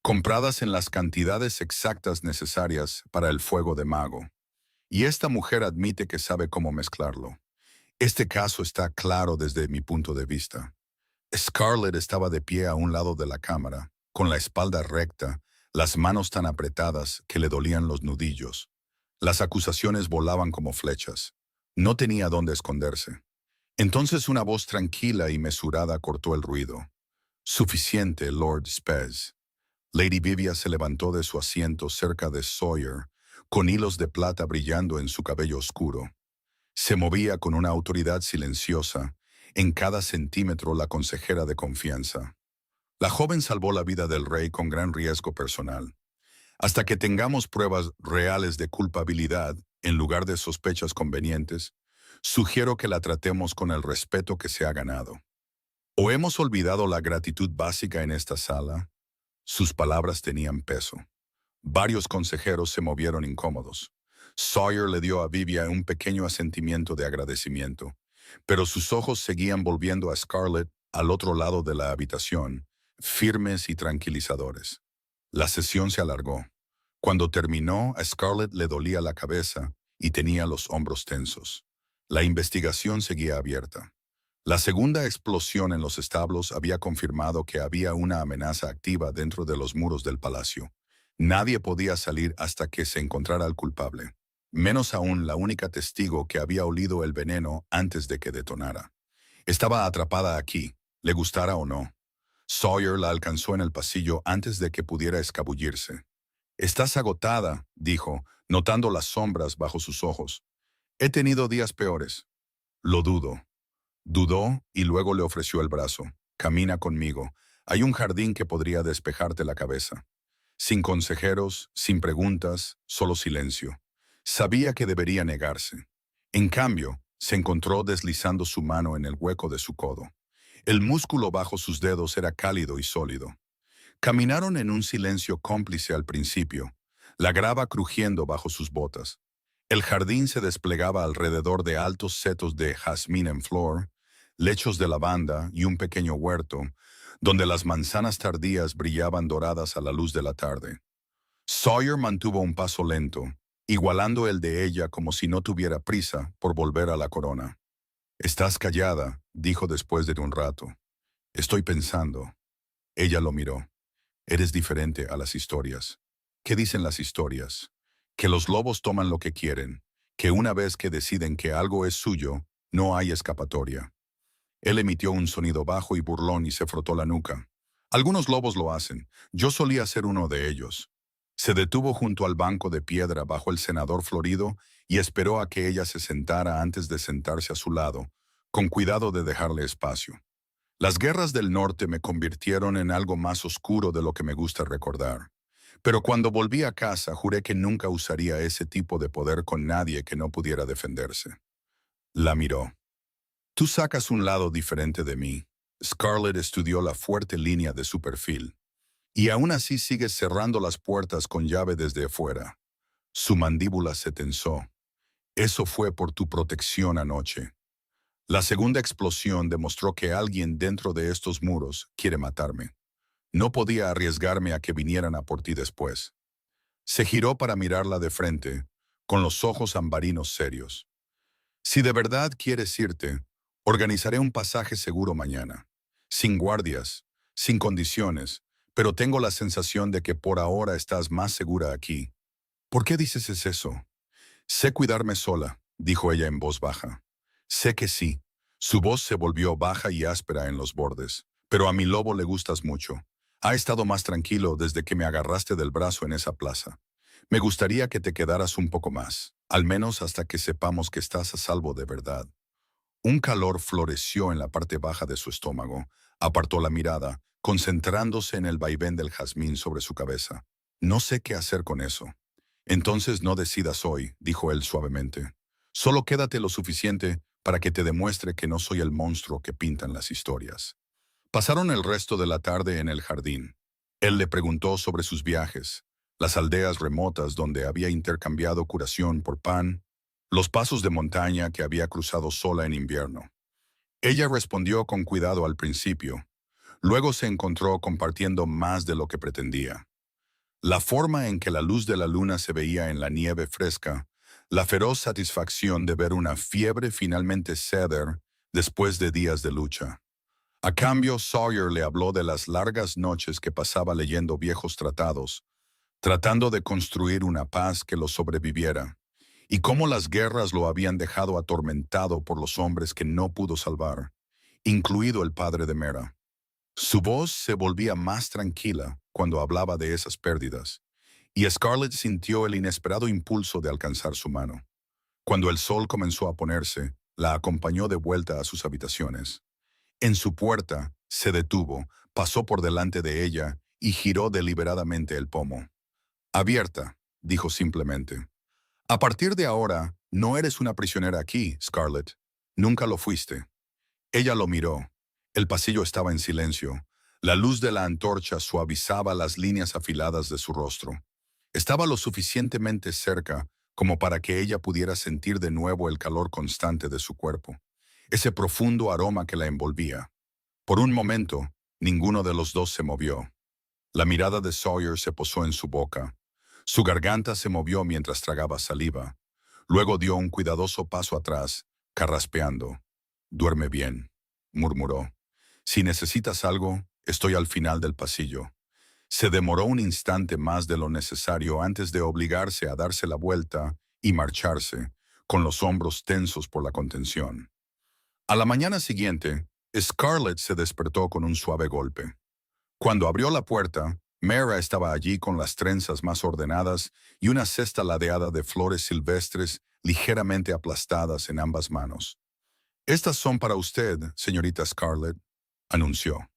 A: compradas en las cantidades exactas necesarias para el fuego de mago. Y esta mujer admite que sabe cómo mezclarlo. Este caso está claro desde mi punto de vista. Scarlett estaba de pie a un lado de la cámara, con la espalda recta, las manos tan apretadas que le dolían los nudillos. Las acusaciones volaban como flechas. No tenía dónde esconderse. Entonces una voz tranquila y mesurada cortó el ruido. «Suficiente, Lord Spess». Lady Vivia se levantó de su asiento cerca de Sawyer, con hilos de plata brillando en su cabello oscuro. Se movía con una autoridad silenciosa, en cada centímetro la consejera de confianza. La joven salvó la vida del rey con gran riesgo personal. Hasta que tengamos pruebas reales de culpabilidad, en lugar de sospechas convenientes, sugiero que la tratemos con el respeto que se ha ganado. ¿O hemos olvidado la gratitud básica en esta sala? Sus palabras tenían peso. Varios consejeros se movieron incómodos. Sawyer le dio a Vivia un pequeño asentimiento de agradecimiento, pero sus ojos seguían volviendo a Scarlett al otro lado de la habitación, firmes y tranquilizadores. La sesión se alargó. Cuando terminó, a Scarlett le dolía la cabeza y tenía los hombros tensos. La investigación seguía abierta. La segunda explosión en los establos había confirmado que había una amenaza activa dentro de los muros del palacio. Nadie podía salir hasta que se encontrara al culpable. Menos aún la única testigo que había olido el veneno antes de que detonara. Estaba atrapada aquí, le gustara o no. Sawyer la alcanzó en el pasillo antes de que pudiera escabullirse. «Estás agotada», dijo, notando las sombras bajo sus ojos. «He tenido días peores». «Lo dudo». Dudó y luego le ofreció el brazo. «Camina conmigo. Hay un jardín que podría despejarte la cabeza». Sin consejeros, sin preguntas, solo silencio. Sabía que debería negarse. En cambio, se encontró deslizando su mano en el hueco de su codo. El músculo bajo sus dedos era cálido y sólido. Caminaron en un silencio cómplice al principio, la grava crujiendo bajo sus botas. El jardín se desplegaba alrededor de altos setos de jazmín en flor, lechos de lavanda y un pequeño huerto, donde las manzanas tardías brillaban doradas a la luz de la tarde. Sawyer mantuvo un paso lento, igualando el de ella como si no tuviera prisa por volver a la corona. «Estás callada», dijo después de un rato. «Estoy pensando». Ella lo miró. «Eres diferente a las historias». «¿Qué dicen las historias?» «Que los lobos toman lo que quieren, que una vez que deciden que algo es suyo, no hay escapatoria». Él emitió un sonido bajo y burlón y se frotó la nuca. «Algunos lobos lo hacen. Yo solía ser uno de ellos». Se detuvo junto al banco de piedra bajo el cenador florido y esperó a que ella se sentara antes de sentarse a su lado, con cuidado de dejarle espacio. «Las guerras del norte me convirtieron en algo más oscuro de lo que me gusta recordar. Pero cuando volví a casa juré que nunca usaría ese tipo de poder con nadie que no pudiera defenderse». La miró. «Tú sacas un lado diferente de mí». Scarlett estudió la fuerte línea de su perfil. «Y aún así sigues cerrando las puertas con llave desde afuera». Su mandíbula se tensó. «Eso fue por tu protección anoche». La segunda explosión demostró que alguien dentro de estos muros quiere matarme. No podía arriesgarme a que vinieran a por ti después. Se giró para mirarla de frente, con los ojos ambarinos serios. «Si de verdad quieres irte, organizaré un pasaje seguro mañana. Sin guardias, sin condiciones, pero tengo la sensación de que por ahora estás más segura aquí». «¿Por qué dices eso?» «Sé cuidarme sola», dijo ella en voz baja. «Sé que sí». Su voz se volvió baja y áspera en los bordes. «Pero a mi lobo le gustas mucho. Ha estado más tranquilo desde que me agarraste del brazo en esa plaza. Me gustaría que te quedaras un poco más, al menos hasta que sepamos que estás a salvo de verdad». Un calor floreció en la parte baja de su estómago. Apartó la mirada, concentrándose en el vaivén del jazmín sobre su cabeza. «No sé qué hacer con eso». «Entonces no decidas hoy», dijo él suavemente. «Solo quédate lo suficiente para que te demuestre que no soy el monstruo que pintan las historias». Pasaron el resto de la tarde en el jardín. Él le preguntó sobre sus viajes, las aldeas remotas donde había intercambiado curación por pan, los pasos de montaña que había cruzado sola en invierno. Ella respondió con cuidado al principio. Luego se encontró compartiendo más de lo que pretendía. La forma en que la luz de la luna se veía en la nieve fresca, la feroz satisfacción de ver una fiebre finalmente ceder después de días de lucha. A cambio, Sawyer le habló de las largas noches que pasaba leyendo viejos tratados, tratando de construir una paz que lo sobreviviera, y cómo las guerras lo habían dejado atormentado por los hombres que no pudo salvar, incluido el padre de Mera. Su voz se volvía más tranquila cuando hablaba de esas pérdidas, y Scarlett sintió el inesperado impulso de alcanzar su mano. Cuando el sol comenzó a ponerse, la acompañó de vuelta a sus habitaciones. En su puerta, se detuvo, pasó por delante de ella y giró deliberadamente el pomo. «Abierta», dijo simplemente. «A partir de ahora, no eres una prisionera aquí, Scarlett. Nunca lo fuiste». Ella lo miró. El pasillo estaba en silencio. La luz de la antorcha suavizaba las líneas afiladas de su rostro. Estaba lo suficientemente cerca como para que ella pudiera sentir de nuevo el calor constante de su cuerpo, ese profundo aroma que la envolvía. Por un momento, ninguno de los dos se movió. La mirada de Sawyer se posó en su boca. Su garganta se movió mientras tragaba saliva. Luego dio un cuidadoso paso atrás, carraspeando. «Duerme bien», murmuró. «Si necesitas algo, estoy al final del pasillo». Se demoró un instante más de lo necesario antes de obligarse a darse la vuelta y marcharse, con los hombros tensos por la contención. A la mañana siguiente, Scarlett se despertó con un suave golpe. Cuando abrió la puerta, Mera estaba allí con las trenzas más ordenadas y una cesta ladeada de flores silvestres ligeramente aplastadas en ambas manos. «Estas son para usted, señorita Scarlett», anunció.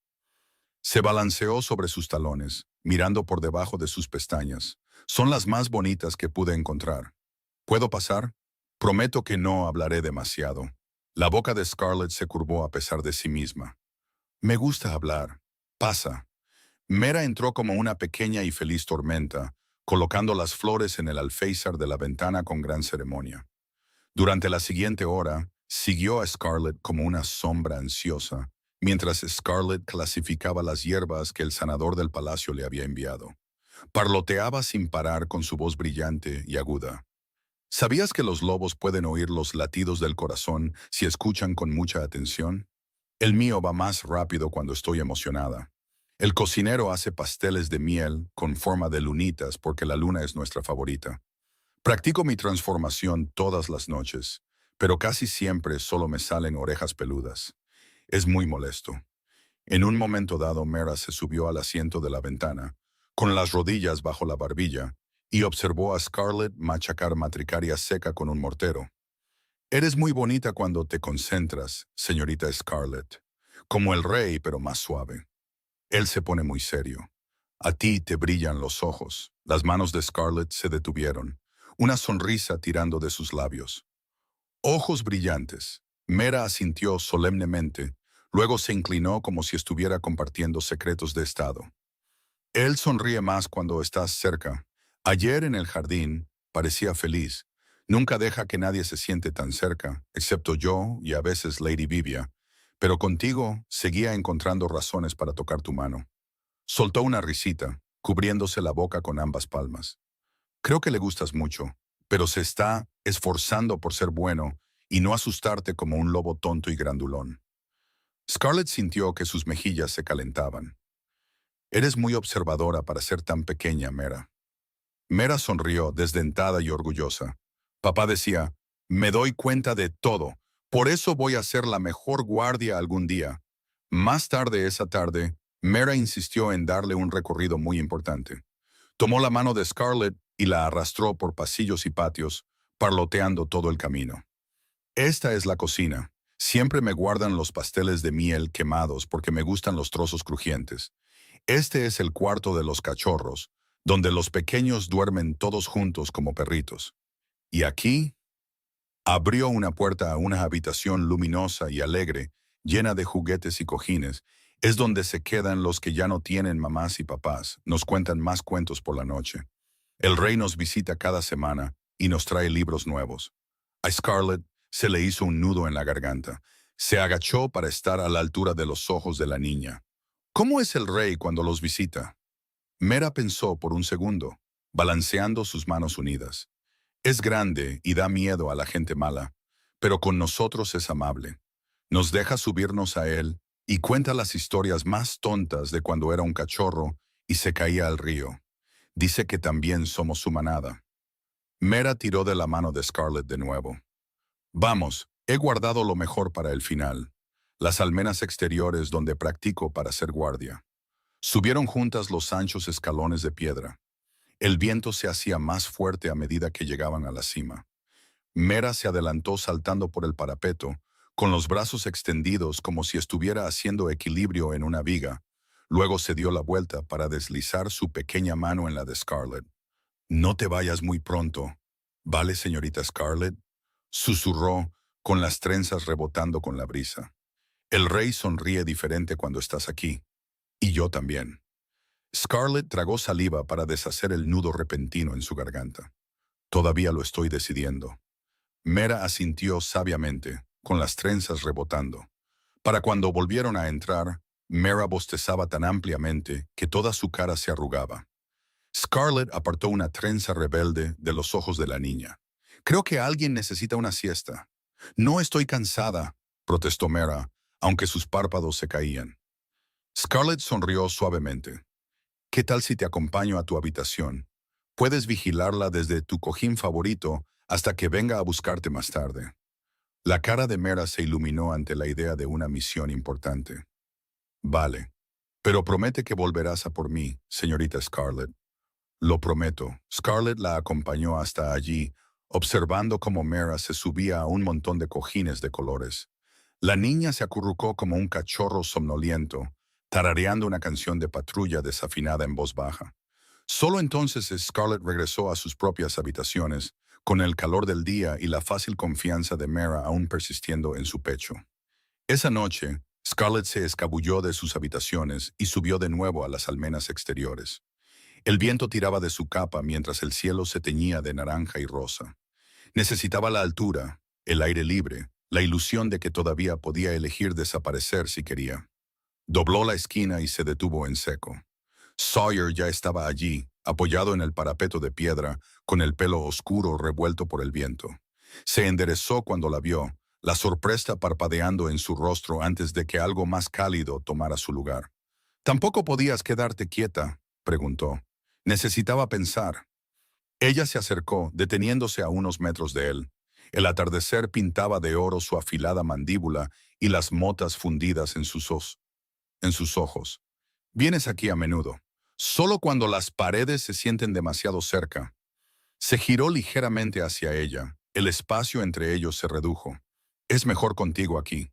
A: Se balanceó sobre sus talones, mirando por debajo de sus pestañas. «Son las más bonitas que pude encontrar». ¿Puedo pasar? Prometo que no hablaré demasiado. La boca de Scarlett se curvó a pesar de sí misma. Me gusta hablar. Pasa. Mera entró como una pequeña y feliz tormenta, colocando las flores en el alféizar de la ventana con gran ceremonia. Durante la siguiente hora, siguió a Scarlett como una sombra ansiosa, mientras Scarlett clasificaba las hierbas que el sanador del palacio le había enviado. Parloteaba sin parar con su voz brillante y aguda. ¿Sabías que los lobos pueden oír los latidos del corazón si escuchan con mucha atención? El mío va más rápido cuando estoy emocionada. El cocinero hace pasteles de miel con forma de lunitas porque la luna es nuestra favorita. Practico mi transformación todas las noches, pero casi siempre solo me salen orejas peludas. Es muy molesto. En un momento dado, Mera se subió al asiento de la ventana, con las rodillas bajo la barbilla, y observó a Scarlett machacar matricaria seca con un mortero. Eres muy bonita cuando te concentras, señorita Scarlett. Como el rey, pero más suave. Él se pone muy serio. A ti te brillan los ojos. Las manos de Scarlett se detuvieron, una sonrisa tirando de sus labios. Ojos brillantes. Mera asintió solemnemente, luego se inclinó como si estuviera compartiendo secretos de estado. Él sonríe más cuando estás cerca. Ayer en el jardín parecía feliz. Nunca deja que nadie se siente tan cerca, excepto yo y a veces Lady Vivia, pero contigo seguía encontrando razones para tocar tu mano. Soltó una risita, cubriéndose la boca con ambas palmas. Creo que le gustas mucho, pero se está esforzando por ser bueno y no asustarte como un lobo tonto y grandulón. Scarlett sintió que sus mejillas se calentaban. Eres muy observadora para ser tan pequeña, Mera. Mera sonrió, desdentada y orgullosa. Papá decía, me doy cuenta de todo, por eso voy a ser la mejor guardia algún día. Más tarde esa tarde, Mera insistió en darle un recorrido muy importante. Tomó la mano de Scarlett y la arrastró por pasillos y patios, parloteando todo el camino. Esta es la cocina. Siempre me guardan los pasteles de miel quemados porque me gustan los trozos crujientes. Este es el cuarto de los cachorros, donde los pequeños duermen todos juntos como perritos. Y aquí abrió una puerta a una habitación luminosa y alegre, llena de juguetes y cojines. Es donde se quedan los que ya no tienen mamás y papás, nos cuentan más cuentos por la noche. El rey nos visita cada semana y nos trae libros nuevos. A Scarlett se le hizo un nudo en la garganta. Se agachó para estar a la altura de los ojos de la niña. ¿Cómo es el rey cuando los visita? Mera pensó por un segundo, balanceando sus manos unidas. Es grande y da miedo a la gente mala, pero con nosotros es amable. Nos deja subirnos a él y cuenta las historias más tontas de cuando era un cachorro y se caía al río. Dice que también somos su manada. Mera tiró de la mano de Scarlett de nuevo. Vamos, he guardado lo mejor para el final. Las almenas exteriores donde practico para ser guardia. Subieron juntas los anchos escalones de piedra. El viento se hacía más fuerte a medida que llegaban a la cima. Mera se adelantó saltando por el parapeto, con los brazos extendidos como si estuviera haciendo equilibrio en una viga. Luego se dio la vuelta para deslizar su pequeña mano en la de Scarlett. No te vayas muy pronto, ¿vale, señorita Scarlett? Susurró, con las trenzas rebotando con la brisa. El rey sonríe diferente cuando estás aquí. Y yo también. Scarlett tragó saliva para deshacer el nudo repentino en su garganta. Todavía lo estoy decidiendo. Mera asintió sabiamente, con las trenzas rebotando. Para cuando volvieron a entrar, Mera bostezaba tan ampliamente que toda su cara se arrugaba. Scarlett apartó una trenza rebelde de los ojos de la niña. Creo que alguien necesita una siesta. No estoy cansada, protestó Mera, aunque sus párpados se caían. Scarlett sonrió suavemente. ¿Qué tal si te acompaño a tu habitación? Puedes vigilarla desde tu cojín favorito hasta que venga a buscarte más tarde. La cara de Mera se iluminó ante la idea de una misión importante. Vale, pero promete que volverás a por mí, señorita Scarlett. Lo prometo. Scarlett la acompañó hasta allí, observando cómo Mera se subía a un montón de cojines de colores. La niña se acurrucó como un cachorro somnoliento, tarareando una canción de patrulla desafinada en voz baja. Solo entonces Scarlett regresó a sus propias habitaciones, con el calor del día y la fácil confianza de Mara aún persistiendo en su pecho. Esa noche, Scarlett se escabulló de sus habitaciones y subió de nuevo a las almenas exteriores. El viento tiraba de su capa mientras el cielo se teñía de naranja y rosa. Necesitaba la altura, el aire libre, la ilusión de que todavía podía elegir desaparecer si quería. Dobló la esquina y se detuvo en seco. Sawyer ya estaba allí, apoyado en el parapeto de piedra, con el pelo oscuro revuelto por el viento. Se enderezó cuando la vio, la sorpresa parpadeando en su rostro antes de que algo más cálido tomara su lugar. «¿Tampoco podías quedarte quieta?», preguntó. Necesitaba pensar. Ella se acercó, deteniéndose a unos metros de él. El atardecer pintaba de oro su afilada mandíbula y las motas fundidas en sus ojos. «Vienes aquí a menudo, solo cuando las paredes se sienten demasiado cerca». Se giró ligeramente hacia ella. El espacio entre ellos se redujo. «Es mejor contigo aquí».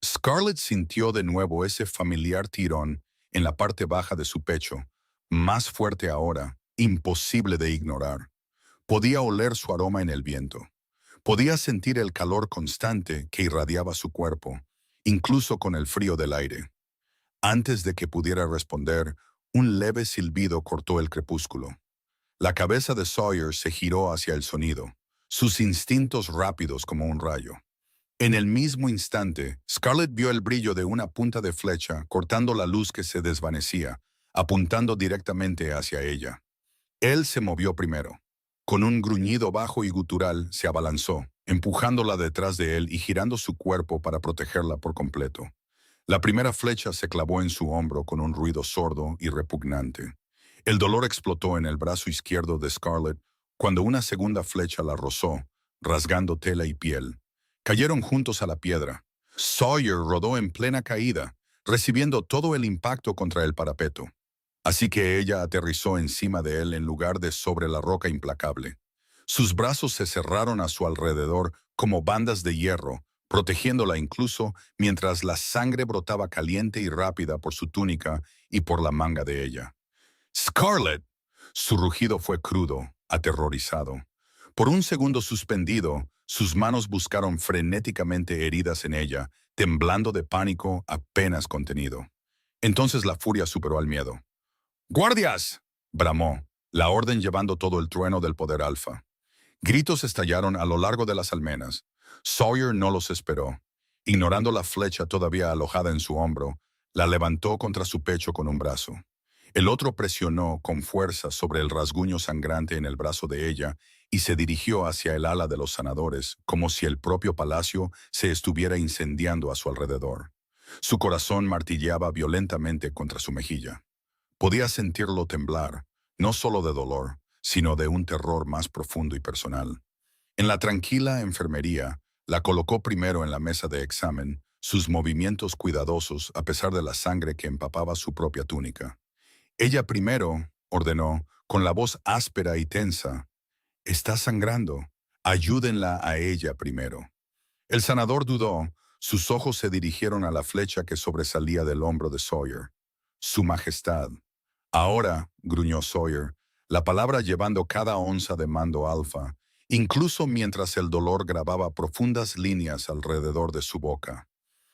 A: Scarlett sintió de nuevo ese familiar tirón en la parte baja de su pecho, más fuerte ahora, imposible de ignorar. Podía oler su aroma en el viento. Podía sentir el calor constante que irradiaba su cuerpo, incluso con el frío del aire. Antes de que pudiera responder, un leve silbido cortó el crepúsculo. La cabeza de Sawyer se giró hacia el sonido, sus instintos rápidos como un rayo. En el mismo instante, Scarlett vio el brillo de una punta de flecha cortando la luz que se desvanecía, apuntando directamente hacia ella. Él se movió primero. Con un gruñido bajo y gutural, se abalanzó, empujándola detrás de él y girando su cuerpo para protegerla por completo. La primera flecha se clavó en su hombro con un ruido sordo y repugnante. El dolor explotó en el brazo izquierdo de Scarlett cuando una segunda flecha la rozó, rasgando tela y piel. Cayeron juntos a la piedra. Sawyer rodó en plena caída, recibiendo todo el impacto contra el parapeto. Así que ella aterrizó encima de él en lugar de sobre la roca implacable. Sus brazos se cerraron a su alrededor como bandas de hierro, protegiéndola incluso mientras la sangre brotaba caliente y rápida por su túnica y por la manga de ella. «¡Scarlett!». Su rugido fue crudo, aterrorizado. Por un segundo suspendido, sus manos buscaron frenéticamente heridas en ella, temblando de pánico apenas contenido. Entonces la furia superó al miedo. «¡Guardias!», bramó, la orden llevando todo el trueno del poder alfa. Gritos estallaron a lo largo de las almenas. Sawyer no los esperó. Ignorando la flecha todavía alojada en su hombro, la levantó contra su pecho con un brazo. El otro presionó con fuerza sobre el rasguño sangrante en el brazo de ella y se dirigió hacia el ala de los sanadores, como si el propio palacio se estuviera incendiando a su alrededor. Su corazón martilleaba violentamente contra su mejilla. Podía sentirlo temblar, no solo de dolor, sino de un terror más profundo y personal. En la tranquila enfermería, la colocó primero en la mesa de examen, sus movimientos cuidadosos a pesar de la sangre que empapaba su propia túnica. Ella primero, ordenó, con la voz áspera y tensa: «Está sangrando. Ayúdenla a ella primero». El sanador dudó. Sus ojos se dirigieron a la flecha que sobresalía del hombro de Sawyer. «Su Majestad». «Ahora», gruñó Sawyer, la palabra llevando cada onza de mando alfa, incluso mientras el dolor grababa profundas líneas alrededor de su boca.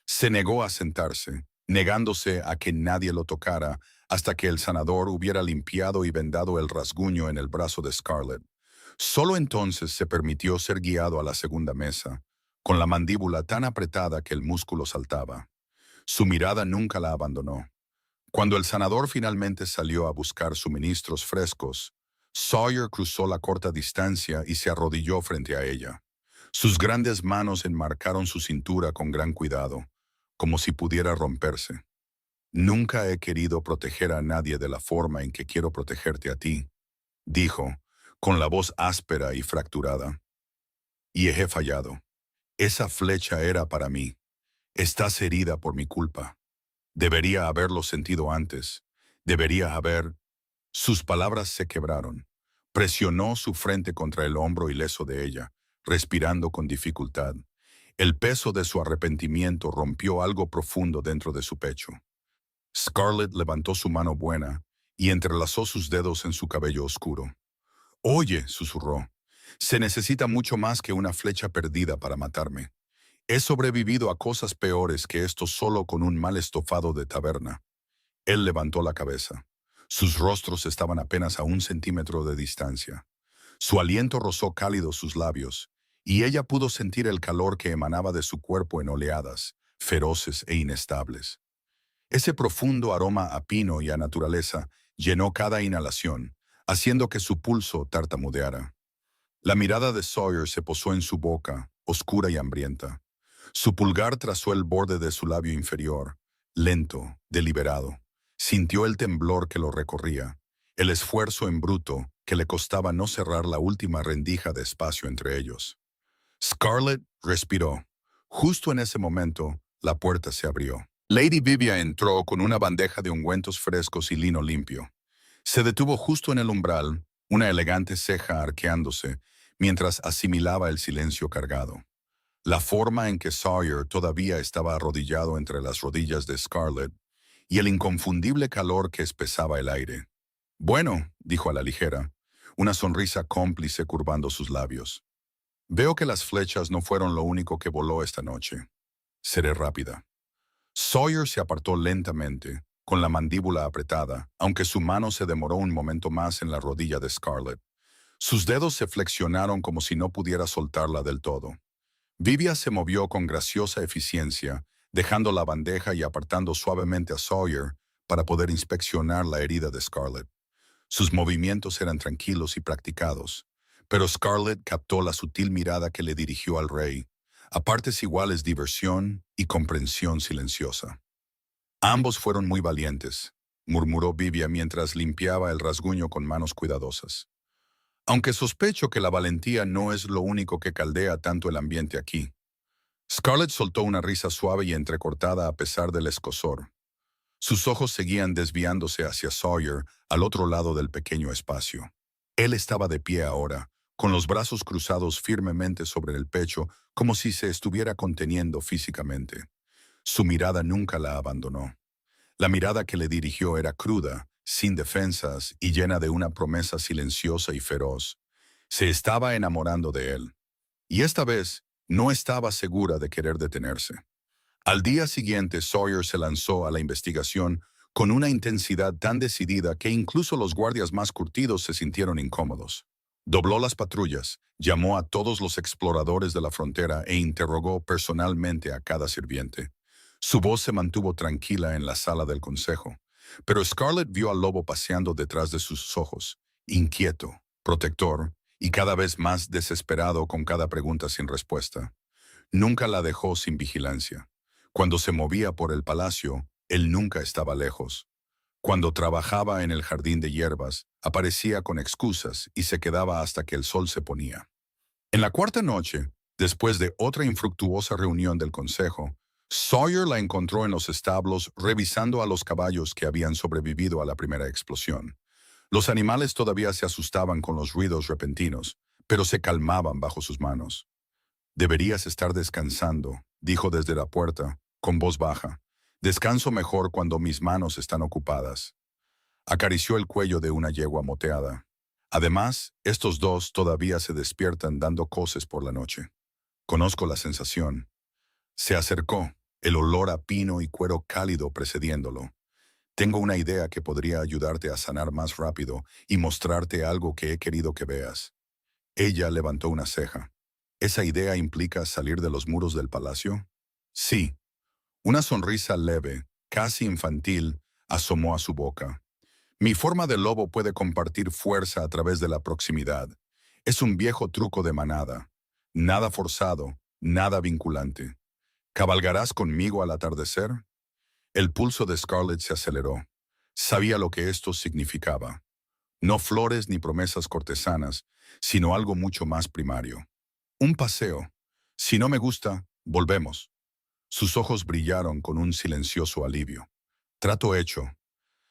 A: Se negó a sentarse, negándose a que nadie lo tocara hasta que el sanador hubiera limpiado y vendado el rasguño en el brazo de Scarlett. Solo entonces se permitió ser guiado a la segunda mesa, con la mandíbula tan apretada que el músculo saltaba. Su mirada nunca la abandonó. Cuando el sanador finalmente salió a buscar suministros frescos, Sawyer cruzó la corta distancia y se arrodilló frente a ella. Sus grandes manos enmarcaron su cintura con gran cuidado, como si pudiera romperse. «Nunca he querido proteger a nadie de la forma en que quiero protegerte a ti», dijo, con la voz áspera y fracturada. «Y he fallado. Esa flecha era para mí. Estás herida por mi culpa. Debería haberlo sentido antes. Debería haber...». Sus palabras se quebraron. Presionó su frente contra el hombro ileso de ella, respirando con dificultad. El peso de su arrepentimiento rompió algo profundo dentro de su pecho. Scarlett levantó su mano buena y entrelazó sus dedos en su cabello oscuro. «Oye», susurró, Se necesita mucho más que una flecha perdida para matarme. He sobrevivido a cosas peores que esto solo con un mal estofado de taberna. Él levantó la cabeza. Sus rostros estaban apenas a 1 centímetro de distancia. Su aliento rozó cálido sus labios, y ella pudo sentir el calor que emanaba de su cuerpo en oleadas, feroces e inestables. Ese profundo aroma a pino y a naturaleza llenó cada inhalación, haciendo que su pulso tartamudeara. La mirada de Sawyer se posó en su boca, oscura y hambrienta. Su pulgar trazó el borde de su labio inferior, lento, deliberado. Sintió el temblor que lo recorría, el esfuerzo en bruto que le costaba no cerrar la última rendija de espacio entre ellos. Scarlett respiró. Justo en ese momento, la puerta se abrió. Lady Vivia entró con una bandeja de ungüentos frescos y lino limpio. Se detuvo justo en el umbral, una elegante ceja arqueándose, mientras asimilaba el silencio cargado. La forma en que Sawyer todavía estaba arrodillado entre las rodillas de Scarlett y el inconfundible calor que espesaba el aire. Bueno, dijo a la ligera, una sonrisa cómplice curvando sus labios. Veo que las flechas no fueron lo único que voló esta noche. Seré rápida. Sawyer se apartó lentamente, con la mandíbula apretada, aunque su mano se demoró un momento más en la rodilla de Scarlett. Sus dedos se flexionaron como si no pudiera soltarla del todo. Vivia se movió con graciosa eficiencia, dejando la bandeja y apartando suavemente a Sawyer para poder inspeccionar la herida de Scarlett. Sus movimientos eran tranquilos y practicados, pero Scarlett captó la sutil mirada que le dirigió al rey, a partes iguales diversión y comprensión silenciosa. Ambos fueron muy valientes, murmuró Vivia mientras limpiaba el rasguño con manos cuidadosas. Aunque sospecho que la valentía no es lo único que caldea tanto el ambiente aquí. Scarlett soltó una risa suave y entrecortada a pesar del escozor. Sus ojos seguían desviándose hacia Sawyer al otro lado del pequeño espacio. Él estaba de pie ahora, con los brazos cruzados firmemente sobre el pecho, como si se estuviera conteniendo físicamente. Su mirada nunca la abandonó. La mirada que le dirigió era cruda, sin defensas y llena de una promesa silenciosa y feroz. Se estaba enamorando de él. Y esta vez no estaba segura de querer detenerse. Al día siguiente, Sawyer se lanzó a la investigación con una intensidad tan decidida que incluso los guardias más curtidos se sintieron incómodos. Dobló las patrullas, llamó a todos los exploradores de la frontera e interrogó personalmente a cada sirviente. Su voz se mantuvo tranquila en la sala del consejo, pero Scarlett vio al lobo paseando detrás de sus ojos, inquieto, protector y cada vez más desesperado con cada pregunta sin respuesta. Nunca la dejó sin vigilancia. Cuando se movía por el palacio, él nunca estaba lejos. Cuando trabajaba en el jardín de hierbas, aparecía con excusas y se quedaba hasta que el sol se ponía. En la cuarta noche, después de otra infructuosa reunión del consejo, Sawyer la encontró en los establos revisando a los caballos que habían sobrevivido a la primera explosión. Los animales todavía se asustaban con los ruidos repentinos, pero se calmaban bajo sus manos. «Deberías estar descansando», dijo desde la puerta, con voz baja. «Descanso mejor cuando mis manos están ocupadas». Acarició el cuello de una yegua moteada. Además, estos dos todavía se despiertan dando coces por la noche. Conozco la sensación. Se acercó, el olor a pino y cuero cálido precediéndolo. Tengo una idea que podría ayudarte a sanar más rápido y mostrarte algo que he querido que veas. Ella levantó una ceja. ¿Esa idea implica salir de los muros del palacio? Sí. Una sonrisa leve, casi infantil, asomó a su boca. Mi forma de lobo puede compartir fuerza a través de la proximidad. Es un viejo truco de manada. Nada forzado, nada vinculante. ¿Cabalgarás conmigo al atardecer? El pulso de Scarlett se aceleró. Sabía lo que esto significaba. No flores ni promesas cortesanas, sino algo mucho más primario. Un paseo. Si no me gusta, volvemos. Sus ojos brillaron con un silencioso alivio. Trato hecho.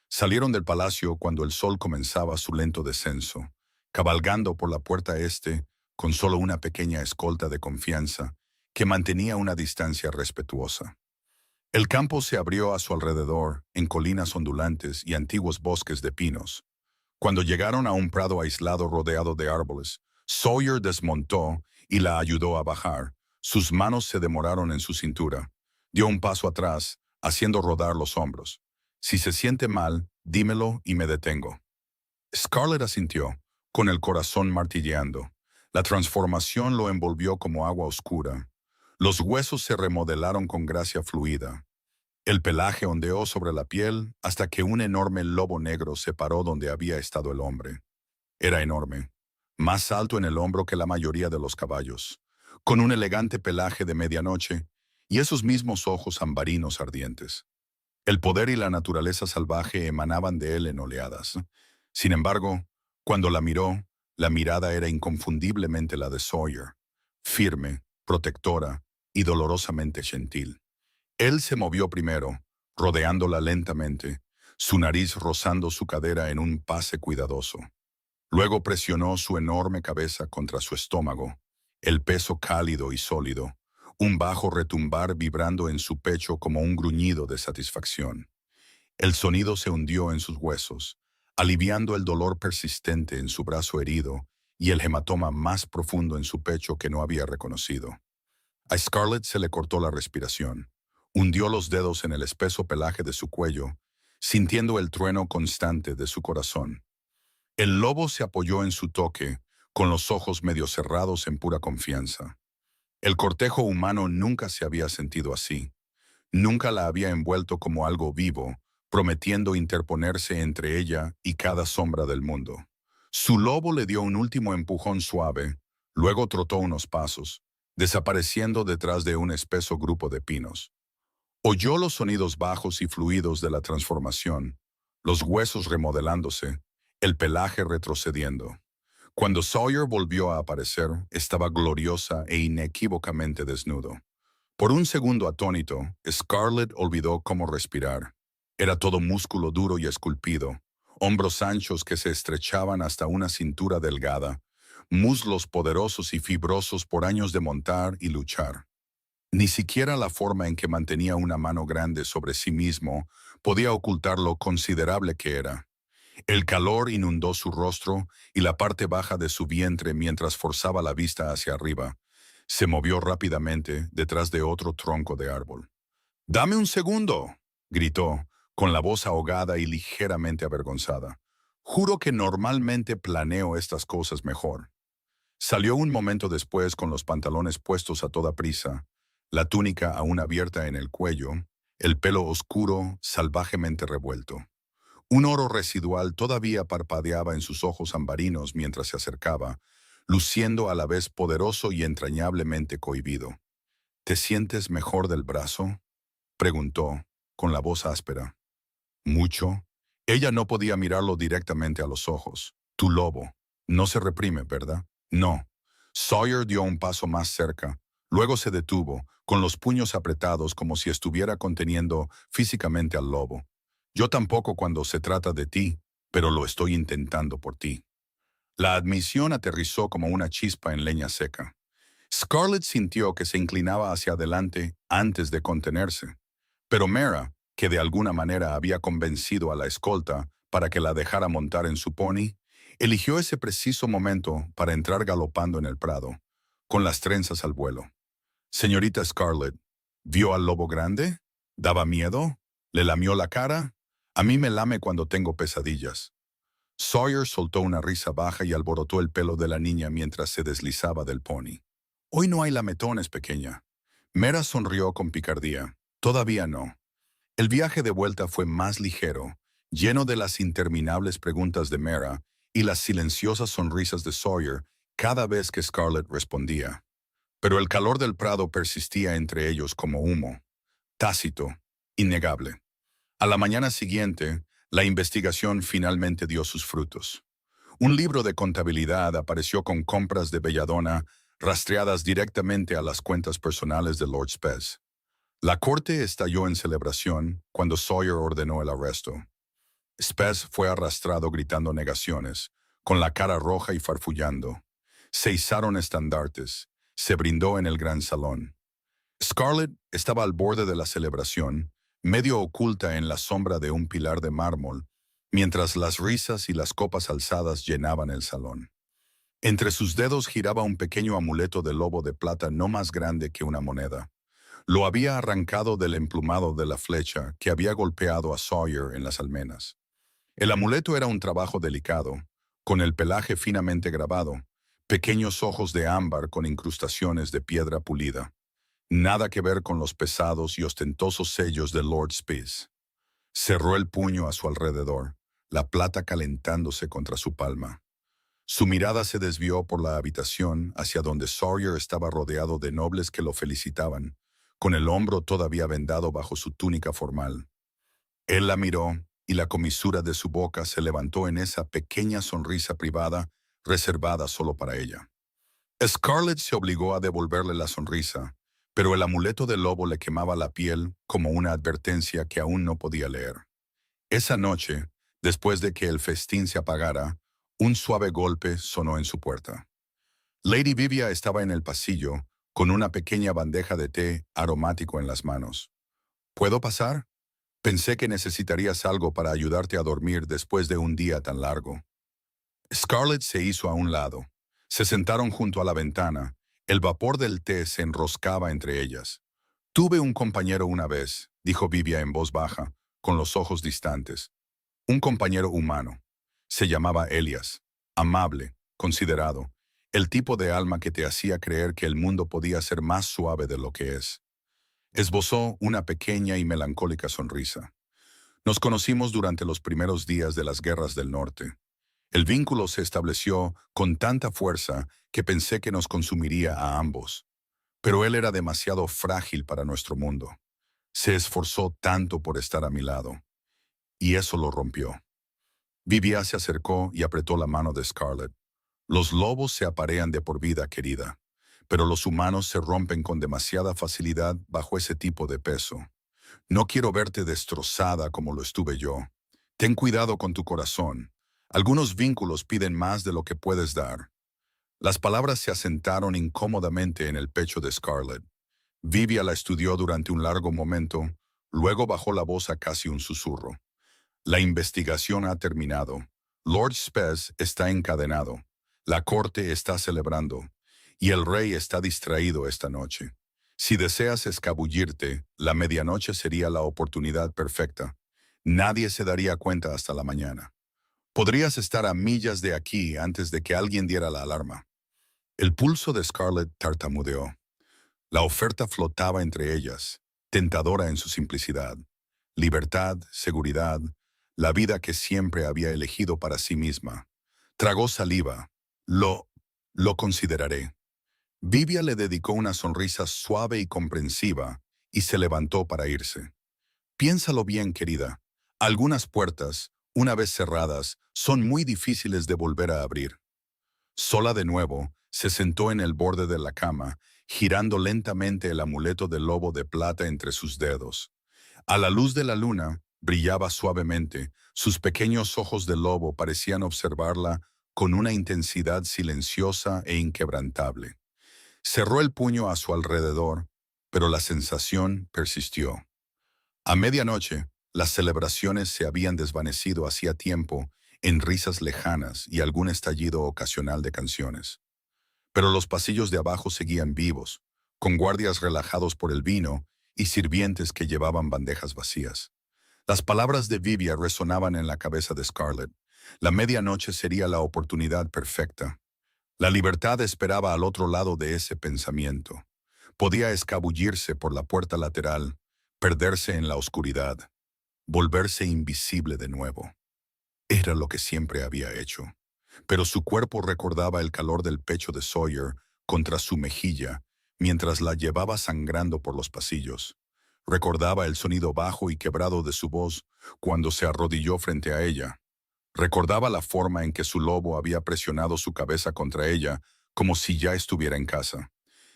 A: Salieron del palacio cuando el sol comenzaba su lento descenso, cabalgando por la puerta este con solo una pequeña escolta de confianza que mantenía una distancia respetuosa. El campo se abrió a su alrededor en colinas ondulantes y antiguos bosques de pinos. Cuando llegaron a un prado aislado rodeado de árboles, Sawyer desmontó y la ayudó a bajar. Sus manos se demoraron en su cintura. Dio un paso atrás, haciendo rodar los hombros. Si se siente mal, dímelo y me detengo. Scarlett asintió, con el corazón martilleando. La transformación lo envolvió como agua oscura. Los huesos se remodelaron con gracia fluida. El pelaje ondeó sobre la piel hasta que un enorme lobo negro se paró donde había estado el hombre. Era enorme, más alto en el hombro que la mayoría de los caballos, con un elegante pelaje de medianoche y esos mismos ojos ambarinos ardientes. El poder y la naturaleza salvaje emanaban de él en oleadas. Sin embargo, cuando la miró, la mirada era inconfundiblemente la de Sawyer, firme, protectora y dolorosamente gentil. Él se movió primero, rodeándola lentamente, su nariz rozando su cadera en un pase cuidadoso. Luego presionó su enorme cabeza contra su estómago, el peso cálido y sólido, un bajo retumbar vibrando en su pecho como un gruñido de satisfacción. El sonido se hundió en sus huesos, aliviando el dolor persistente en su brazo herido y el hematoma más profundo en su pecho que no había reconocido. A Scarlett se le cortó la respiración. Hundió los dedos en el espeso pelaje de su cuello, sintiendo el trueno constante de su corazón. El lobo se apoyó en su toque, con los ojos medio cerrados en pura confianza. El cortejo humano nunca se había sentido así. Nunca la había envuelto como algo vivo, prometiendo interponerse entre ella y cada sombra del mundo. Su lobo le dio un último empujón suave, luego trotó unos pasos, desapareciendo detrás de un espeso grupo de pinos. Oyó los sonidos bajos y fluidos de la transformación, los huesos remodelándose, el pelaje retrocediendo. Cuando Sawyer volvió a aparecer, estaba gloriosa e inequívocamente desnudo. Por un segundo atónito, Scarlett olvidó cómo respirar. Era todo músculo duro y esculpido, hombros anchos que se estrechaban hasta una cintura delgada, muslos poderosos y fibrosos por años de montar y luchar. Ni siquiera la forma en que mantenía una mano grande sobre sí mismo podía ocultar lo considerable que era. El calor inundó su rostro y la parte baja de su vientre mientras forzaba la vista hacia arriba. Se movió rápidamente detrás de otro tronco de árbol. «¡Dame un segundo!», gritó, con la voz ahogada y ligeramente avergonzada. «Juro que normalmente planeo estas cosas mejor». Salió un momento después con los pantalones puestos a toda prisa, la túnica aún abierta en el cuello, el pelo oscuro, salvajemente revuelto. Un oro residual todavía parpadeaba en sus ojos ambarinos mientras se acercaba, luciendo a la vez poderoso y entrañablemente cohibido. «¿Te sientes mejor del brazo?», preguntó, con la voz áspera. «Mucho». Ella no podía mirarlo directamente a los ojos. «Tu lobo. No se reprime, ¿verdad?». «No». Sawyer dio un paso más cerca. Luego se detuvo, con los puños apretados como si estuviera conteniendo físicamente al lobo. «Yo tampoco cuando se trata de ti, pero lo estoy intentando por ti». La admisión aterrizó como una chispa en leña seca. Scarlett sintió que se inclinaba hacia adelante antes de contenerse. Pero Mera, que de alguna manera había convencido a la escolta para que la dejara montar en su pony, eligió ese preciso momento para entrar galopando en el prado, con las trenzas al vuelo. «Señorita Scarlett, ¿vio al lobo grande? ¿Daba miedo? ¿Le lamió la cara? A mí me lame cuando tengo pesadillas». Sawyer soltó una risa baja y alborotó el pelo de la niña mientras se deslizaba del pony. «Hoy no hay lametones, pequeña». Mera sonrió con picardía. «Todavía no». El viaje de vuelta fue más ligero, lleno de las interminables preguntas de Mera y las silenciosas sonrisas de Sawyer cada vez que Scarlett respondía. Pero el calor del prado persistía entre ellos como humo, tácito, innegable. A la mañana siguiente, la investigación finalmente dio sus frutos. Un libro de contabilidad apareció con compras de belladona rastreadas directamente a las cuentas personales de Lord Spez. La corte estalló en celebración cuando Sawyer ordenó el arresto. Spez fue arrastrado gritando negaciones, con la cara roja y farfullando. Se izaron estandartes, se brindó en el gran salón. Scarlett estaba al borde de la celebración, medio oculta en la sombra de un pilar de mármol, mientras las risas y las copas alzadas llenaban el salón. Entre sus dedos giraba un pequeño amuleto de lobo de plata no más grande que una moneda. Lo había arrancado del emplumado de la flecha que había golpeado a Sawyer en las almenas. El amuleto era un trabajo delicado, con el pelaje finamente grabado, pequeños ojos de ámbar con incrustaciones de piedra pulida. Nada que ver con los pesados y ostentosos sellos de Lord Spies. Cerró el puño a su alrededor, la plata calentándose contra su palma. Su mirada se desvió por la habitación hacia donde Sawyer estaba rodeado de nobles que lo felicitaban, con el hombro todavía vendado bajo su túnica formal. Él la miró y la comisura de su boca se levantó en esa pequeña sonrisa privada reservada solo para ella. Scarlett se obligó a devolverle la sonrisa, pero el amuleto del lobo le quemaba la piel como una advertencia que aún no podía leer. Esa noche, después de que el festín se apagara, un suave golpe sonó en su puerta. Lady Vivia estaba en el pasillo, con una pequeña bandeja de té aromático en las manos. ¿Puedo pasar? Pensé que necesitarías algo para ayudarte a dormir después de un día tan largo. Scarlett se hizo a un lado. Se sentaron junto a la ventana. El vapor del té se enroscaba entre ellas. Tuve un compañero una vez, dijo Vivia en voz baja, con los ojos distantes. Un compañero humano. Se llamaba Elias. Amable, considerado. El tipo de alma que te hacía creer que el mundo podía ser más suave de lo que es. Esbozó una pequeña y melancólica sonrisa. Nos conocimos durante los primeros días de las guerras del norte. El vínculo se estableció con tanta fuerza que pensé que nos consumiría a ambos. Pero él era demasiado frágil para nuestro mundo. Se esforzó tanto por estar a mi lado. Y eso lo rompió. Vivia se acercó y apretó la mano de Scarlett. Los lobos se aparean de por vida, querida, pero los humanos se rompen con demasiada facilidad bajo ese tipo de peso. No quiero verte destrozada como lo estuve yo. Ten cuidado con tu corazón. Algunos vínculos piden más de lo que puedes dar. Las palabras se asentaron incómodamente en el pecho de Scarlett. Vivia la estudió durante un largo momento, luego bajó la voz a casi un susurro. La investigación ha terminado. Lord Spes está encadenado. La corte está celebrando. Y el rey está distraído esta noche. Si deseas escabullirte, la medianoche sería la oportunidad perfecta. Nadie se daría cuenta hasta la mañana. Podrías estar a millas de aquí antes de que alguien diera la alarma. El pulso de Scarlett tartamudeó. La oferta flotaba entre ellas, tentadora en su simplicidad. Libertad, seguridad, la vida que siempre había elegido para sí misma. Tragó saliva. Lo consideraré. Vivia le dedicó una sonrisa suave y comprensiva y se levantó para irse. Piénsalo bien, querida. Algunas puertas, una vez cerradas, son muy difíciles de volver a abrir. Sola de nuevo, se sentó en el borde de la cama, girando lentamente el amuleto del lobo de plata entre sus dedos. A la luz de la luna, brillaba suavemente, sus pequeños ojos de lobo parecían observarla con una intensidad silenciosa e inquebrantable. Cerró el puño a su alrededor, pero la sensación persistió. A medianoche, las celebraciones se habían desvanecido hacía tiempo en risas lejanas y algún estallido ocasional de canciones. Pero los pasillos de abajo seguían vivos, con guardias relajados por el vino y sirvientes que llevaban bandejas vacías. Las palabras de Vivia resonaban en la cabeza de Scarlett. La medianoche sería la oportunidad perfecta. La libertad esperaba al otro lado de ese pensamiento. Podía escabullirse por la puerta lateral, perderse en la oscuridad, volverse invisible de nuevo. Era lo que siempre había hecho. Pero su cuerpo recordaba el calor del pecho de Sawyer contra su mejilla mientras la llevaba sangrando por los pasillos. Recordaba el sonido bajo y quebrado de su voz cuando se arrodilló frente a ella. Recordaba la forma en que su lobo había presionado su cabeza contra ella como si ya estuviera en casa.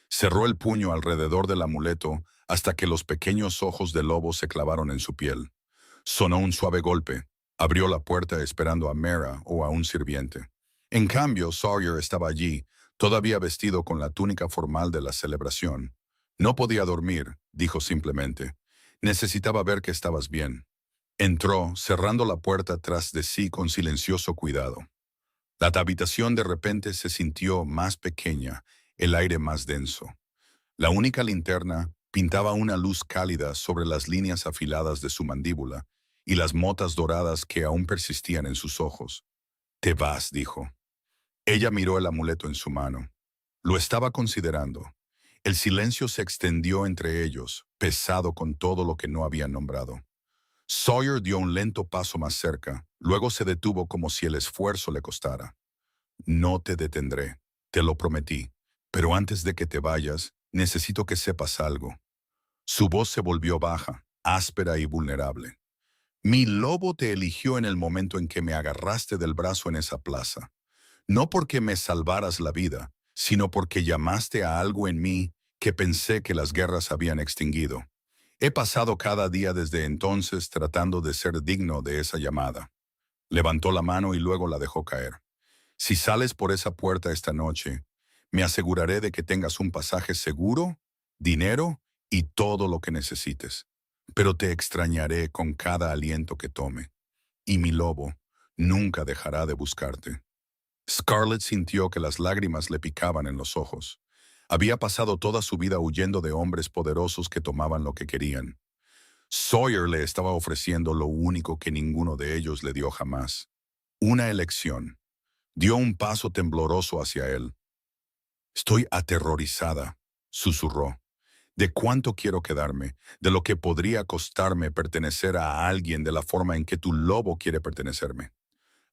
A: Cerró el puño alrededor del amuleto hasta que los pequeños ojos del lobo se clavaron en su piel. Sonó un suave golpe. Abrió la puerta esperando a Mera o a un sirviente. En cambio, Sawyer estaba allí, todavía vestido con la túnica formal de la celebración. No podía dormir, dijo simplemente. Necesitaba ver que estabas bien. Entró, cerrando la puerta tras de sí con silencioso cuidado. La habitación de repente se sintió más pequeña, el aire más denso. La única linterna pintaba una luz cálida sobre las líneas afiladas de su mandíbula y las motas doradas que aún persistían en sus ojos. «Te vas», dijo. Ella miró el amuleto en su mano. Lo estaba considerando. El silencio se extendió entre ellos, pesado con todo lo que no habían nombrado. Sawyer dio un lento paso más cerca, luego se detuvo como si el esfuerzo le costara. «No te detendré, te lo prometí, pero antes de que te vayas, necesito que sepas algo». Su voz se volvió baja, áspera y vulnerable. «Mi lobo te eligió en el momento en que me agarraste del brazo en esa plaza. No porque me salvaras la vida, sino porque llamaste a algo en mí que pensé que las guerras habían extinguido. He pasado cada día desde entonces tratando de ser digno de esa llamada». Levantó la mano y luego la dejó caer. «Si sales por esa puerta esta noche, me aseguraré de que tengas un pasaje seguro, dinero y todo lo que necesites. Pero te extrañaré con cada aliento que tome, y mi lobo nunca dejará de buscarte». Scarlett sintió que las lágrimas le picaban en los ojos. Había pasado toda su vida huyendo de hombres poderosos que tomaban lo que querían. Sawyer le estaba ofreciendo lo único que ninguno de ellos le dio jamás: una elección. Dio un paso tembloroso hacia él. «Estoy aterrorizada», susurró. «De cuánto quiero quedarme, de lo que podría costarme pertenecer a alguien de la forma en que tu lobo quiere pertenecerme».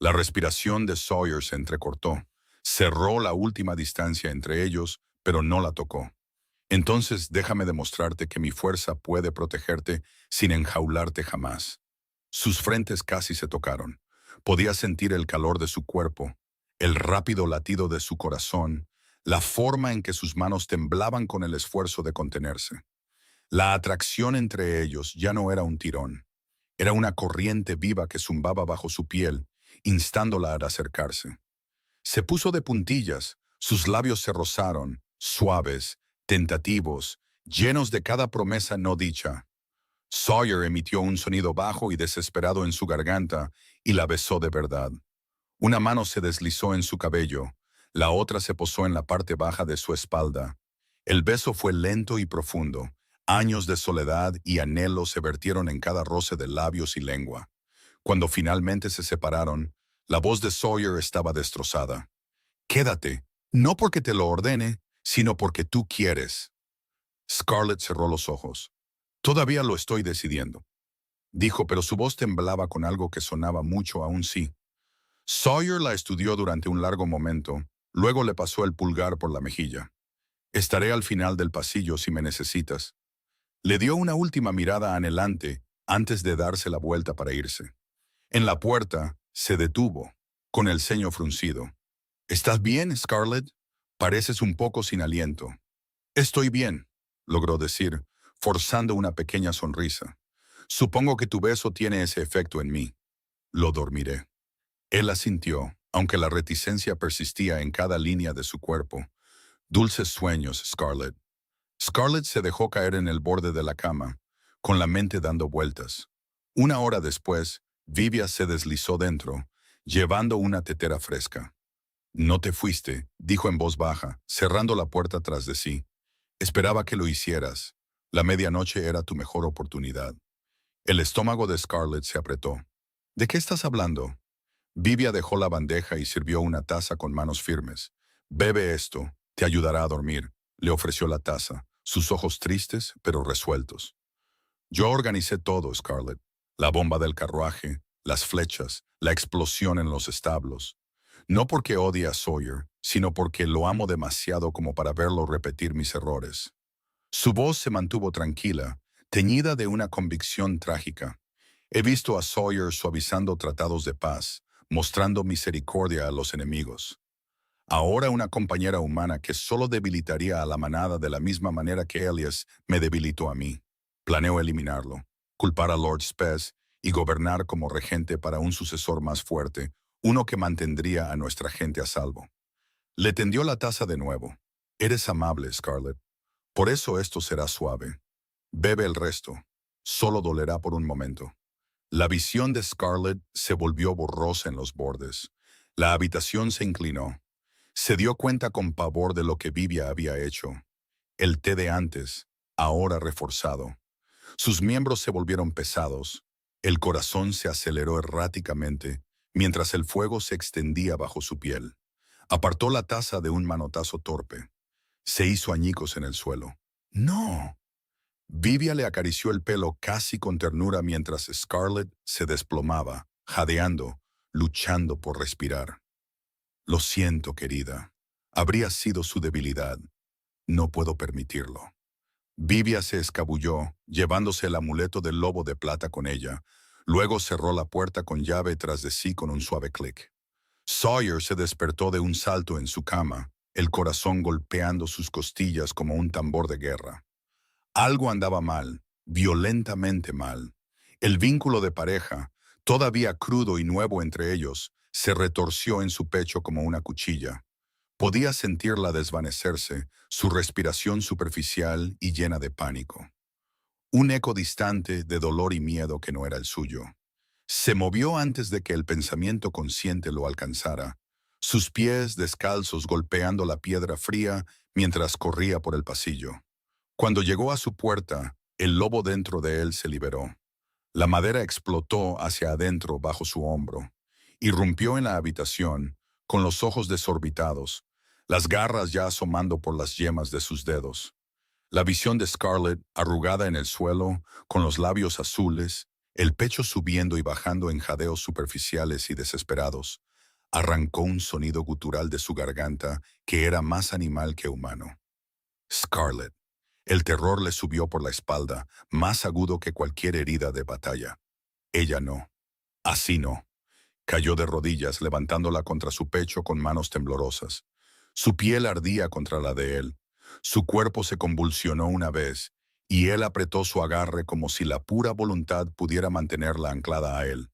A: La respiración de Sawyer se entrecortó. Cerró la última distancia entre ellos, pero no la tocó. «Entonces déjame demostrarte que mi fuerza puede protegerte sin enjaularte jamás». Sus frentes casi se tocaron. Podía sentir el calor de su cuerpo, el rápido latido de su corazón, la forma en que sus manos temblaban con el esfuerzo de contenerse. La atracción entre ellos ya no era un tirón. Era una corriente viva que zumbaba bajo su piel, instándola a acercarse. Se puso de puntillas, sus labios se rozaron, suaves, tentativos, llenos de cada promesa no dicha. Sawyer emitió un sonido bajo y desesperado en su garganta y la besó de verdad. Una mano se deslizó en su cabello, la otra se posó en la parte baja de su espalda. El beso fue lento y profundo. Años de soledad y anhelo se vertieron en cada roce de labios y lengua. Cuando finalmente se separaron, la voz de Sawyer estaba destrozada. «Quédate, no porque te lo ordene, sino porque tú quieres». Scarlett cerró los ojos. «Todavía lo estoy decidiendo», dijo, pero su voz temblaba con algo que sonaba mucho a un sí. Sawyer la estudió durante un largo momento, luego le pasó el pulgar por la mejilla. «Estaré al final del pasillo si me necesitas». Le dio una última mirada anhelante antes de darse la vuelta para irse. En la puerta se detuvo, con el ceño fruncido. «¿Estás bien, Scarlett? Pareces un poco sin aliento». «Estoy bien», logró decir, forzando una pequeña sonrisa. «Supongo que tu beso tiene ese efecto en mí. Lo dormiré». Él asintió, aunque la reticencia persistía en cada línea de su cuerpo. «Dulces sueños, Scarlett». Scarlett se dejó caer en el borde de la cama, con la mente dando vueltas. Una hora después, Vivia se deslizó dentro, llevando una tetera fresca. «No te fuiste», dijo en voz baja, cerrando la puerta tras de sí. «Esperaba que lo hicieras. La medianoche era tu mejor oportunidad». El estómago de Scarlett se apretó. «¿De qué estás hablando?» Vivia dejó la bandeja y sirvió una taza con manos firmes. «Bebe esto, te ayudará a dormir», le ofreció la taza, sus ojos tristes pero resueltos. «Yo organicé todo, Scarlett. La bomba del carruaje, las flechas, la explosión en los establos. No porque odie a Sawyer, sino porque lo amo demasiado como para verlo repetir mis errores». Su voz se mantuvo tranquila, teñida de una convicción trágica. «He visto a Sawyer suavizando tratados de paz, mostrando misericordia a los enemigos. Ahora una compañera humana que solo debilitaría a la manada de la misma manera que Elias me debilitó a mí. Planeo eliminarlo, culpar a Lord Spes y gobernar como regente para un sucesor más fuerte, uno que mantendría a nuestra gente a salvo». Le tendió la taza de nuevo. «Eres amable, Scarlett. Por eso esto será suave. Bebe el resto. Solo dolerá por un momento». La visión de Scarlett se volvió borrosa en los bordes. La habitación se inclinó. Se dio cuenta con pavor de lo que Vivia había hecho. El té de antes, ahora reforzado. Sus miembros se volvieron pesados. El corazón se aceleró erráticamente mientras el fuego se extendía bajo su piel. Apartó la taza de un manotazo torpe. Se hizo añicos en el suelo. ¡No! Vivia le acarició el pelo casi con ternura mientras Scarlett se desplomaba, jadeando, luchando por respirar. Lo siento, querida. Habría sido su debilidad. No puedo permitirlo. Vivia se escabulló, llevándose el amuleto del lobo de plata con ella. Luego cerró la puerta con llave tras de sí con un suave clic. Sawyer se despertó de un salto en su cama, el corazón golpeando sus costillas como un tambor de guerra. Algo andaba mal, violentamente mal. El vínculo de pareja, todavía crudo y nuevo entre ellos, se retorció en su pecho como una cuchilla. Podía sentirla desvanecerse, su respiración superficial y llena de pánico. Un eco distante de dolor y miedo que no era el suyo. Se movió antes de que el pensamiento consciente lo alcanzara, sus pies descalzos golpeando la piedra fría mientras corría por el pasillo. Cuando llegó a su puerta, el lobo dentro de él se liberó. La madera explotó hacia adentro bajo su hombro. Irrumpió en la habitación, con los ojos desorbitados, las garras ya asomando por las yemas de sus dedos. La visión de Scarlett, arrugada en el suelo, con los labios azules, el pecho subiendo y bajando en jadeos superficiales y desesperados, arrancó un sonido gutural de su garganta que era más animal que humano. Scarlett. El terror le subió por la espalda, más agudo que cualquier herida de batalla. Ella no. Así no. Cayó de rodillas, levantándola contra su pecho con manos temblorosas. Su piel ardía contra la de él. Su cuerpo se convulsionó una vez, y él apretó su agarre como si la pura voluntad pudiera mantenerla anclada a él.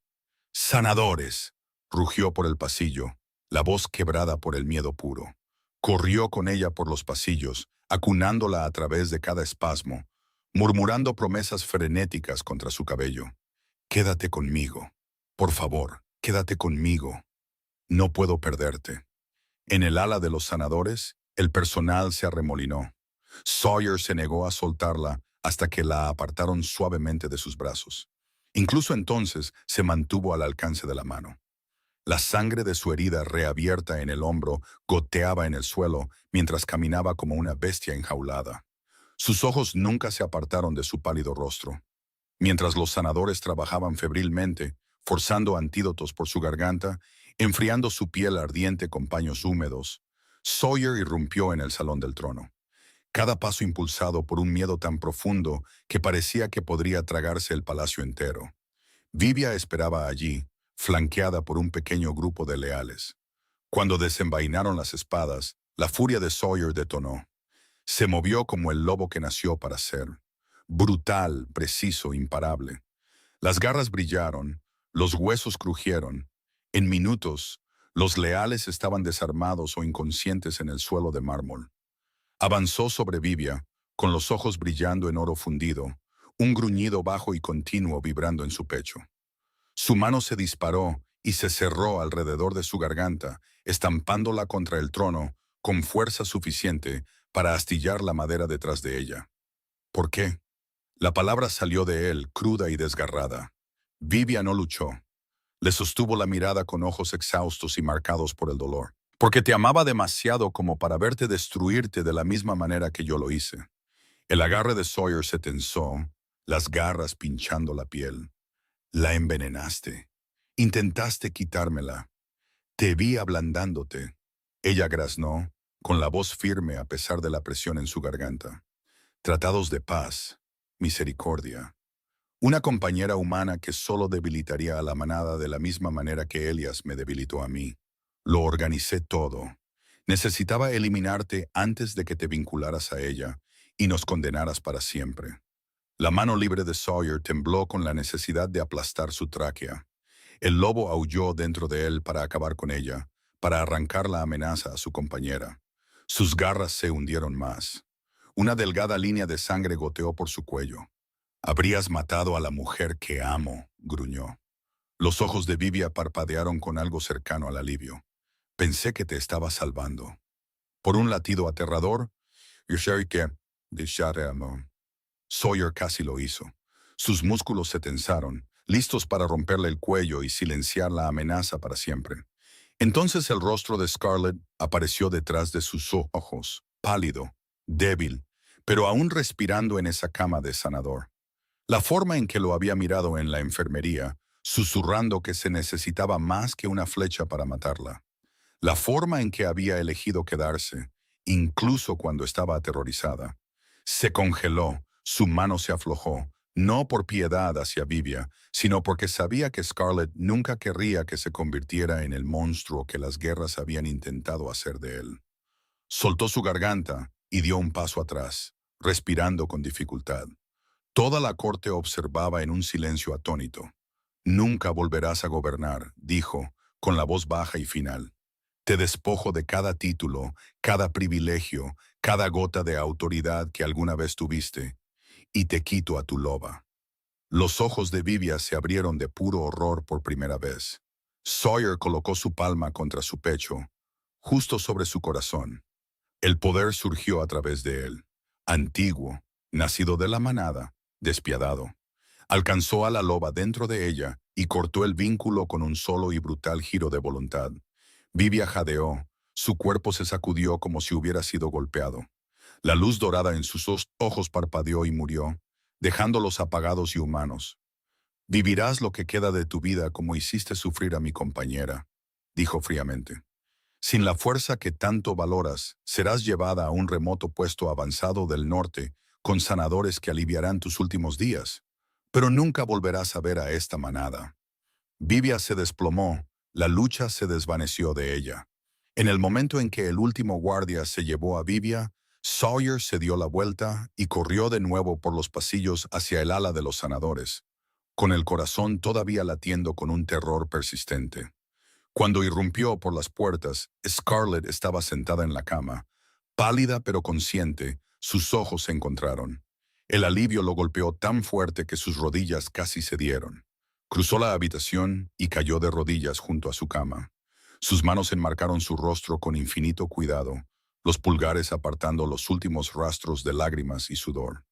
A: ¡Sanadores! Rugió por el pasillo, la voz quebrada por el miedo puro. Corrió con ella por los pasillos, acunándola a través de cada espasmo, murmurando promesas frenéticas contra su cabello. Quédate conmigo. Por favor, quédate conmigo. No puedo perderte. En el ala de los sanadores, el personal se arremolinó. Sawyer se negó a soltarla hasta que la apartaron suavemente de sus brazos. Incluso entonces se mantuvo al alcance de la mano. La sangre de su herida reabierta en el hombro goteaba en el suelo mientras caminaba como una bestia enjaulada. Sus ojos nunca se apartaron de su pálido rostro. Mientras los sanadores trabajaban febrilmente, forzando antídotos por su garganta, enfriando su piel ardiente con paños húmedos, Sawyer irrumpió en el salón del trono. Cada paso impulsado por un miedo tan profundo que parecía que podría tragarse el palacio entero. Vivia esperaba allí, flanqueada por un pequeño grupo de leales. Cuando desenvainaron las espadas, la furia de Sawyer detonó. Se movió como el lobo que nació para ser. Brutal, preciso, imparable. Las garras brillaron, los huesos crujieron. En minutos, los leales estaban desarmados o inconscientes en el suelo de mármol. Avanzó sobre Vivia, con los ojos brillando en oro fundido, un gruñido bajo y continuo vibrando en su pecho. Su mano se disparó y se cerró alrededor de su garganta, estampándola contra el trono con fuerza suficiente para astillar la madera detrás de ella. ¿Por qué? La palabra salió de él, cruda y desgarrada. Vivia no luchó. Le sostuvo la mirada con ojos exhaustos y marcados por el dolor. Porque te amaba demasiado como para verte destruirte de la misma manera que yo lo hice. El agarre de Sawyer se tensó, las garras pinchando la piel. La envenenaste. Intentaste quitármela. Te vi ablandándote. Ella graznó, con la voz firme a pesar de la presión en su garganta. Tratados de paz, misericordia. Una compañera humana que solo debilitaría a la manada de la misma manera que Elias me debilitó a mí. Lo organicé todo. Necesitaba eliminarte antes de que te vincularas a ella y nos condenaras para siempre. La mano libre de Sawyer tembló con la necesidad de aplastar su tráquea. El lobo aulló dentro de él para acabar con ella, para arrancar la amenaza a su compañera. Sus garras se hundieron más. Una delgada línea de sangre goteó por su cuello. Habrías matado a la mujer que amo, gruñó. Los ojos de Vivia parpadearon con algo cercano al alivio. Pensé que te estaba salvando. Por un latido aterrador, yo sé que Sawyer casi lo hizo. Sus músculos se tensaron, listos para romperle el cuello y silenciar la amenaza para siempre. Entonces el rostro de Scarlett apareció detrás de sus ojos, pálido, débil, pero aún respirando en esa cama de sanador. La forma en que lo había mirado en la enfermería, susurrando que se necesitaba más que una flecha para matarla. La forma en que había elegido quedarse, incluso cuando estaba aterrorizada. Se congeló, su mano se aflojó, no por piedad hacia Vivia, sino porque sabía que Scarlett nunca querría que se convirtiera en el monstruo que las guerras habían intentado hacer de él. Soltó su garganta y dio un paso atrás, respirando con dificultad. Toda la corte observaba en un silencio atónito. Nunca volverás a gobernar, dijo, con la voz baja y final. Te despojo de cada título, cada privilegio, cada gota de autoridad que alguna vez tuviste, y te quito a tu loba. Los ojos de Vivia se abrieron de puro horror por primera vez. Sawyer colocó su palma contra su pecho, justo sobre su corazón. El poder surgió a través de él, antiguo, nacido de la manada, despiadado. Alcanzó a la loba dentro de ella y cortó el vínculo con un solo y brutal giro de voluntad. Vivia jadeó, su cuerpo se sacudió como si hubiera sido golpeado. La luz dorada en sus ojos parpadeó y murió, dejándolos apagados y humanos. Vivirás lo que queda de tu vida como hiciste sufrir a mi compañera, dijo fríamente. Sin la fuerza que tanto valoras, serás llevada a un remoto puesto avanzado del norte con sanadores que aliviarán tus últimos días, pero nunca volverás a ver a esta manada. Vivia se desplomó, la lucha se desvaneció de ella. En el momento en que el último guardia se llevó a Vivia, Sawyer se dio la vuelta y corrió de nuevo por los pasillos hacia el ala de los sanadores, con el corazón todavía latiendo con un terror persistente. Cuando irrumpió por las puertas, Scarlett estaba sentada en la cama. Pálida pero consciente, sus ojos se encontraron. El alivio lo golpeó tan fuerte que sus rodillas casi cedieron. Cruzó la habitación y cayó de rodillas junto a su cama. Sus manos enmarcaron su rostro con infinito cuidado, los pulgares apartando los últimos rastros de lágrimas y sudor.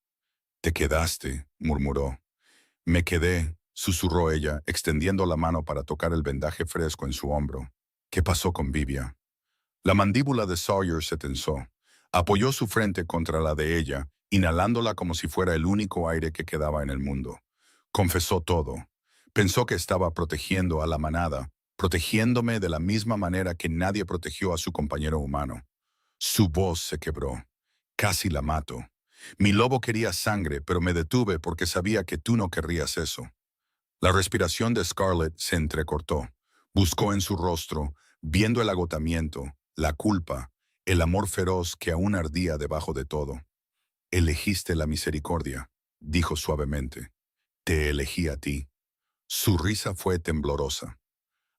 A: «Te quedaste», murmuró. «Me quedé», susurró ella, extendiendo la mano para tocar el vendaje fresco en su hombro. «¿Qué pasó con Vivia?» La mandíbula de Sawyer se tensó. Apoyó su frente contra la de ella, inhalándola como si fuera el único aire que quedaba en el mundo. Confesó todo. Pensó que estaba protegiendo a la manada, protegiéndome de la misma manera que nadie protegió a su compañero humano. Su voz se quebró. «Casi la mato. Mi lobo quería sangre, pero me detuve porque sabía que tú no querrías eso». La respiración de Scarlett se entrecortó. Buscó en su rostro, viendo el agotamiento, la culpa, el amor feroz que aún ardía debajo de todo. «Elegiste la misericordia», dijo suavemente. «Te elegí a ti». Su risa fue temblorosa.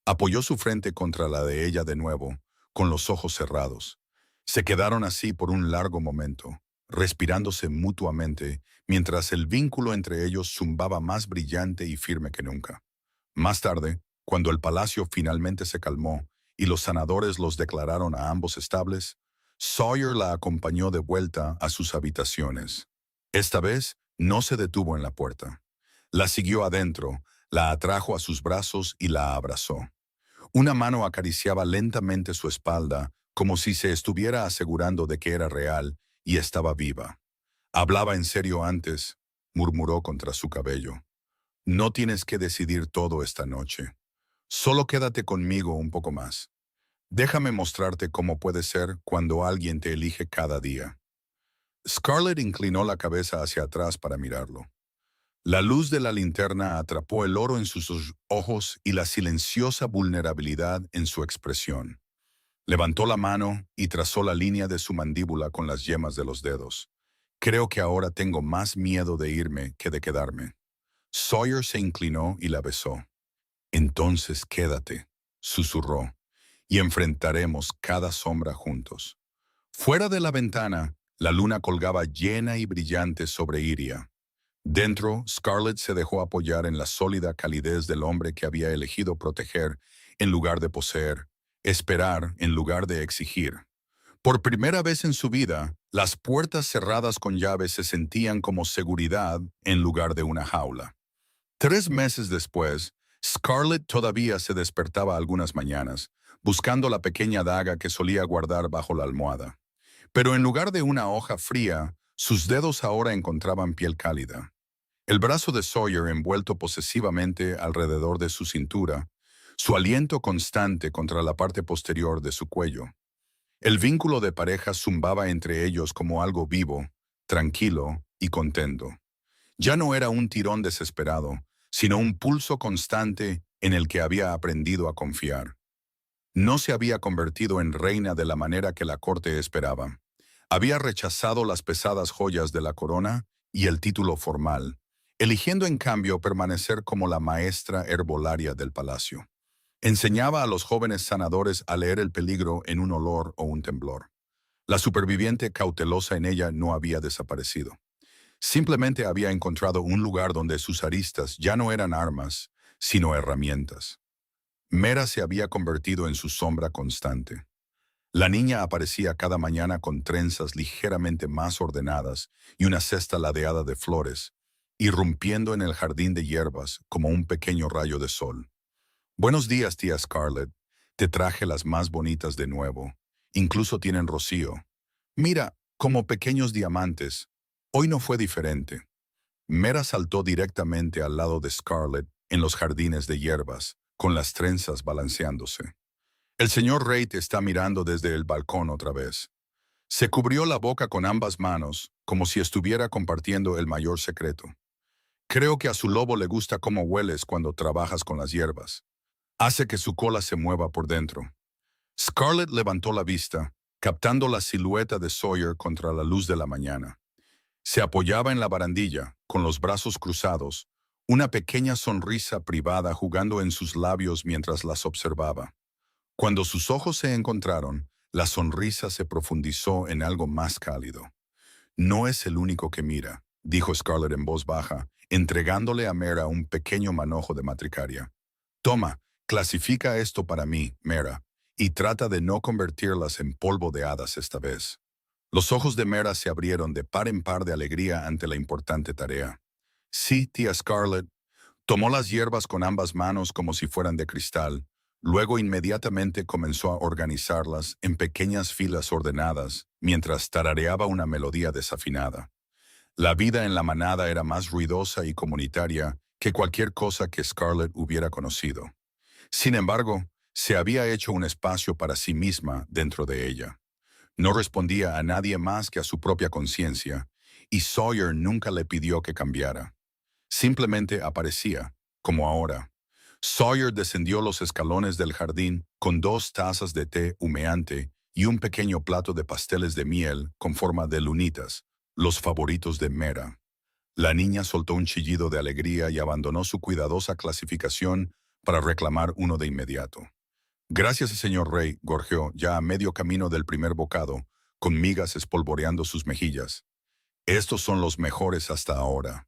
A: Apoyó su frente contra la de ella de nuevo, con los ojos cerrados. Se quedaron así por un largo momento, respirándose mutuamente, mientras el vínculo entre ellos zumbaba más brillante y firme que nunca. Más tarde, cuando el palacio finalmente se calmó y los sanadores los declararon a ambos estables, Sawyer la acompañó de vuelta a sus habitaciones. Esta vez no se detuvo en la puerta. La siguió adentro, la atrajo a sus brazos y la abrazó. Una mano acariciaba lentamente su espalda, como si se estuviera asegurando de que era real y estaba viva. «Hablaba en serio antes», murmuró contra su cabello. «No tienes que decidir todo esta noche. Solo quédate conmigo un poco más. Déjame mostrarte cómo puede ser cuando alguien te elige cada día». Scarlett inclinó la cabeza hacia atrás para mirarlo. La luz de la linterna atrapó el oro en sus ojos y la silenciosa vulnerabilidad en su expresión. Levantó la mano y trazó la línea de su mandíbula con las yemas de los dedos. «Creo que ahora tengo más miedo de irme que de quedarme». Sawyer se inclinó y la besó. «Entonces quédate», susurró, «y enfrentaremos cada sombra juntos». Fuera de la ventana, la luna colgaba llena y brillante sobre Iria. Dentro, Scarlett se dejó apoyar en la sólida calidez del hombre que había elegido proteger en lugar de poseer, esperar en lugar de exigir. Por primera vez en su vida, las puertas cerradas con llave se sentían como seguridad en lugar de una jaula. 3 meses después, Scarlett todavía se despertaba algunas mañanas, buscando la pequeña daga que solía guardar bajo la almohada. Pero en lugar de una hoja fría, sus dedos ahora encontraban piel cálida. El brazo de Sawyer envuelto posesivamente alrededor de su cintura, su aliento constante contra la parte posterior de su cuello. El vínculo de pareja zumbaba entre ellos como algo vivo, tranquilo y contento. Ya no era un tirón desesperado, sino un pulso constante en el que había aprendido a confiar. No se había convertido en reina de la manera que la corte esperaba. Había rechazado las pesadas joyas de la corona y el título formal, eligiendo en cambio permanecer como la maestra herbolaria del palacio. Enseñaba a los jóvenes sanadores a leer el peligro en un olor o un temblor. La superviviente cautelosa en ella no había desaparecido. Simplemente había encontrado un lugar donde sus aristas ya no eran armas, sino herramientas. Mera se había convertido en su sombra constante. La niña aparecía cada mañana con trenzas ligeramente más ordenadas y una cesta ladeada de flores, irrumpiendo en el jardín de hierbas como un pequeño rayo de sol. Buenos días, tía Scarlett. Te traje las más bonitas de nuevo. Incluso tienen rocío. Mira, como pequeños diamantes. Hoy no fue diferente. Mera saltó directamente al lado de Scarlett en los jardines de hierbas, con las trenzas balanceándose. El señor Rey te está mirando desde el balcón otra vez. Se cubrió la boca con ambas manos, como si estuviera compartiendo el mayor secreto. Creo que a su lobo le gusta cómo hueles cuando trabajas con las hierbas. Hace que su cola se mueva por dentro. Scarlett levantó la vista, captando la silueta de Sawyer contra la luz de la mañana. Se apoyaba en la barandilla, con los brazos cruzados, una pequeña sonrisa privada jugando en sus labios mientras las observaba. Cuando sus ojos se encontraron, la sonrisa se profundizó en algo más cálido. No es el único que mira, dijo Scarlett en voz baja, entregándole a Mera un pequeño manojo de matricaria. Toma, clasifica esto para mí, Mera, y trata de no convertirlas en polvo de hadas esta vez. Los ojos de Mera se abrieron de par en par de alegría ante la importante tarea. Sí, tía Scarlett. Tomó las hierbas con ambas manos como si fueran de cristal. Luego inmediatamente comenzó a organizarlas en pequeñas filas ordenadas, mientras tarareaba una melodía desafinada. La vida en la manada era más ruidosa y comunitaria que cualquier cosa que Scarlett hubiera conocido. Sin embargo, se había hecho un espacio para sí misma dentro de ella. No respondía a nadie más que a su propia conciencia, y Sawyer nunca le pidió que cambiara. Simplemente aparecía, como ahora. Sawyer descendió los escalones del jardín con 2 tazas de té humeante y un pequeño plato de pasteles de miel con forma de lunitas, los favoritos de Mera. La niña soltó un chillido de alegría y abandonó su cuidadosa clasificación para reclamar uno de inmediato. Gracias, señor Rey, gorjeó, ya a medio camino del primer bocado, con migas espolvoreando sus mejillas. Estos son los mejores hasta ahora.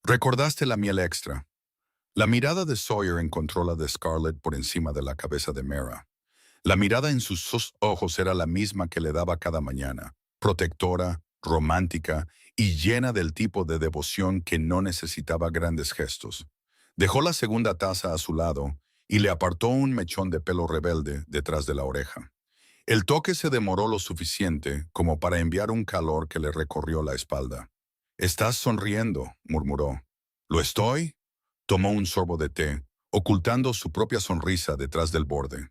A: ¿Recordaste la miel extra? La mirada de Sawyer encontró la de Scarlett por encima de la cabeza de Mera. La mirada en sus ojos era la misma que le daba cada mañana, protectora, romántica y llena del tipo de devoción que no necesitaba grandes gestos. Dejó la segunda taza a su lado y le apartó un mechón de pelo rebelde detrás de la oreja. El toque se demoró lo suficiente como para enviar un calor que le recorrió la espalda. «Estás sonriendo», murmuró. «¿Lo estoy?» Tomó un sorbo de té, ocultando su propia sonrisa detrás del borde.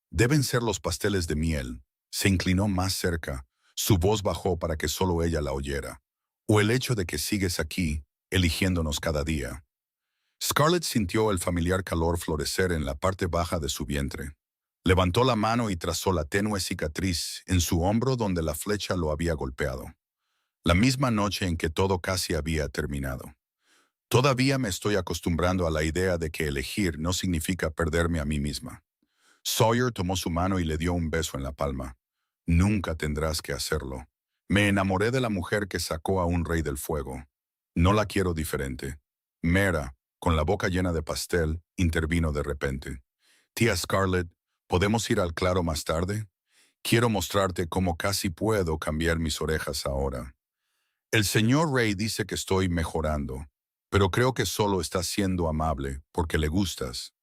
A: «Deben ser los pasteles de miel». Se inclinó más cerca. Su voz bajó para que solo ella la oyera. «O el hecho de que sigues aquí, eligiéndonos cada día». Scarlett sintió el familiar calor florecer en la parte baja de su vientre. Levantó la mano y trazó la tenue cicatriz en su hombro donde la flecha lo había golpeado. La misma noche en que todo casi había terminado. Todavía me estoy acostumbrando a la idea de que elegir no significa perderme a mí misma. Sawyer tomó su mano y le dio un beso en la palma. Nunca tendrás que hacerlo. Me enamoré de la mujer que sacó a un rey del fuego. No la quiero diferente. Mera, con la boca llena de pastel, intervino de repente. Tía Scarlett, ¿Podemos ir al claro más tarde? Quiero mostrarte cómo casi puedo cambiar mis orejas ahora. El señor Ray dice que estoy mejorando, pero creo que solo está siendo amable porque le gustas.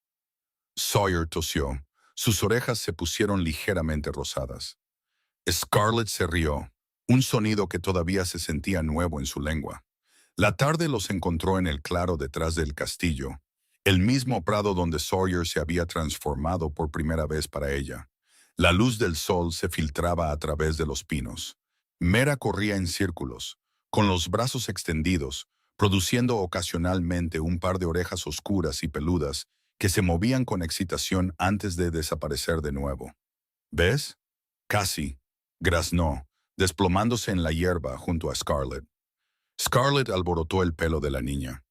A: Sawyer tosió. Sus orejas se pusieron ligeramente rosadas. Scarlett se rió, un sonido que todavía se sentía nuevo en su lengua. La tarde los encontró en el claro detrás del castillo, el mismo prado donde Sawyer se había transformado por primera vez para ella. La luz del sol se filtraba a través de los pinos. Mera corría en círculos, con los brazos extendidos, produciendo ocasionalmente un par de orejas oscuras y peludas que se movían con excitación antes de desaparecer de nuevo. ¿Ves? Casi, graznó, desplomándose en la hierba junto a Scarlett. Scarlett alborotó el pelo de la niña.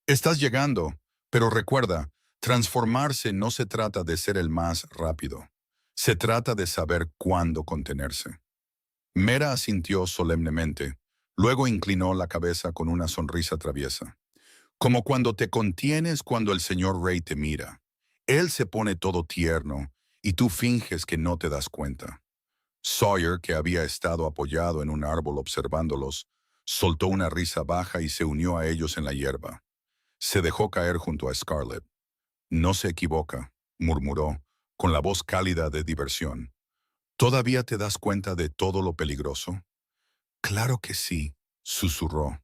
A: Estás llegando, pero recuerda, transformarse no se trata de ser el más rápido. Se trata de saber cuándo contenerse. Mera asintió solemnemente, luego inclinó la cabeza con una sonrisa traviesa. Como cuando te contienes cuando el señor Ray te mira. Él se pone todo tierno y tú finges que no te das cuenta. Sawyer, que había estado apoyado en un árbol observándolos, soltó una risa baja y se unió a ellos en la hierba. Se dejó caer junto a Scarlett. No se equivoca, murmuró, con la voz cálida de diversión. ¿Todavía te das cuenta de todo lo peligroso? Claro que sí, susurró.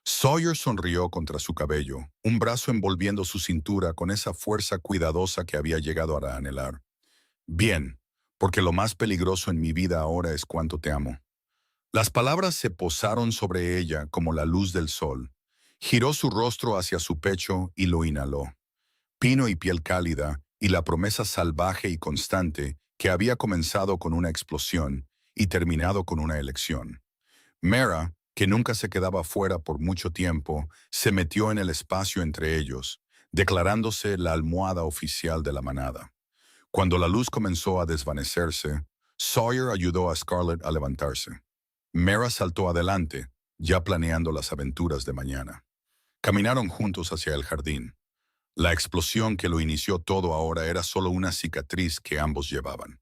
A: Sawyer sonrió contra su cabello, un brazo envolviendo su cintura con esa fuerza cuidadosa que había llegado a anhelar. Bien, porque lo más peligroso en mi vida ahora es cuánto te amo. Las palabras se posaron sobre ella como la luz del sol. Giró su rostro hacia su pecho y lo inhaló. Pino y piel cálida, y la promesa salvaje y constante que había comenzado con una explosión y terminado con una elección. Mera, que nunca se quedaba fuera por mucho tiempo, se metió en el espacio entre ellos, declarándose la almohada oficial de la manada. Cuando la luz comenzó a desvanecerse, Sawyer ayudó a Scarlett a levantarse. Mera saltó adelante, ya planeando las aventuras de mañana. Caminaron juntos hacia el jardín. La explosión que lo inició todo ahora era solo una cicatriz que ambos llevaban.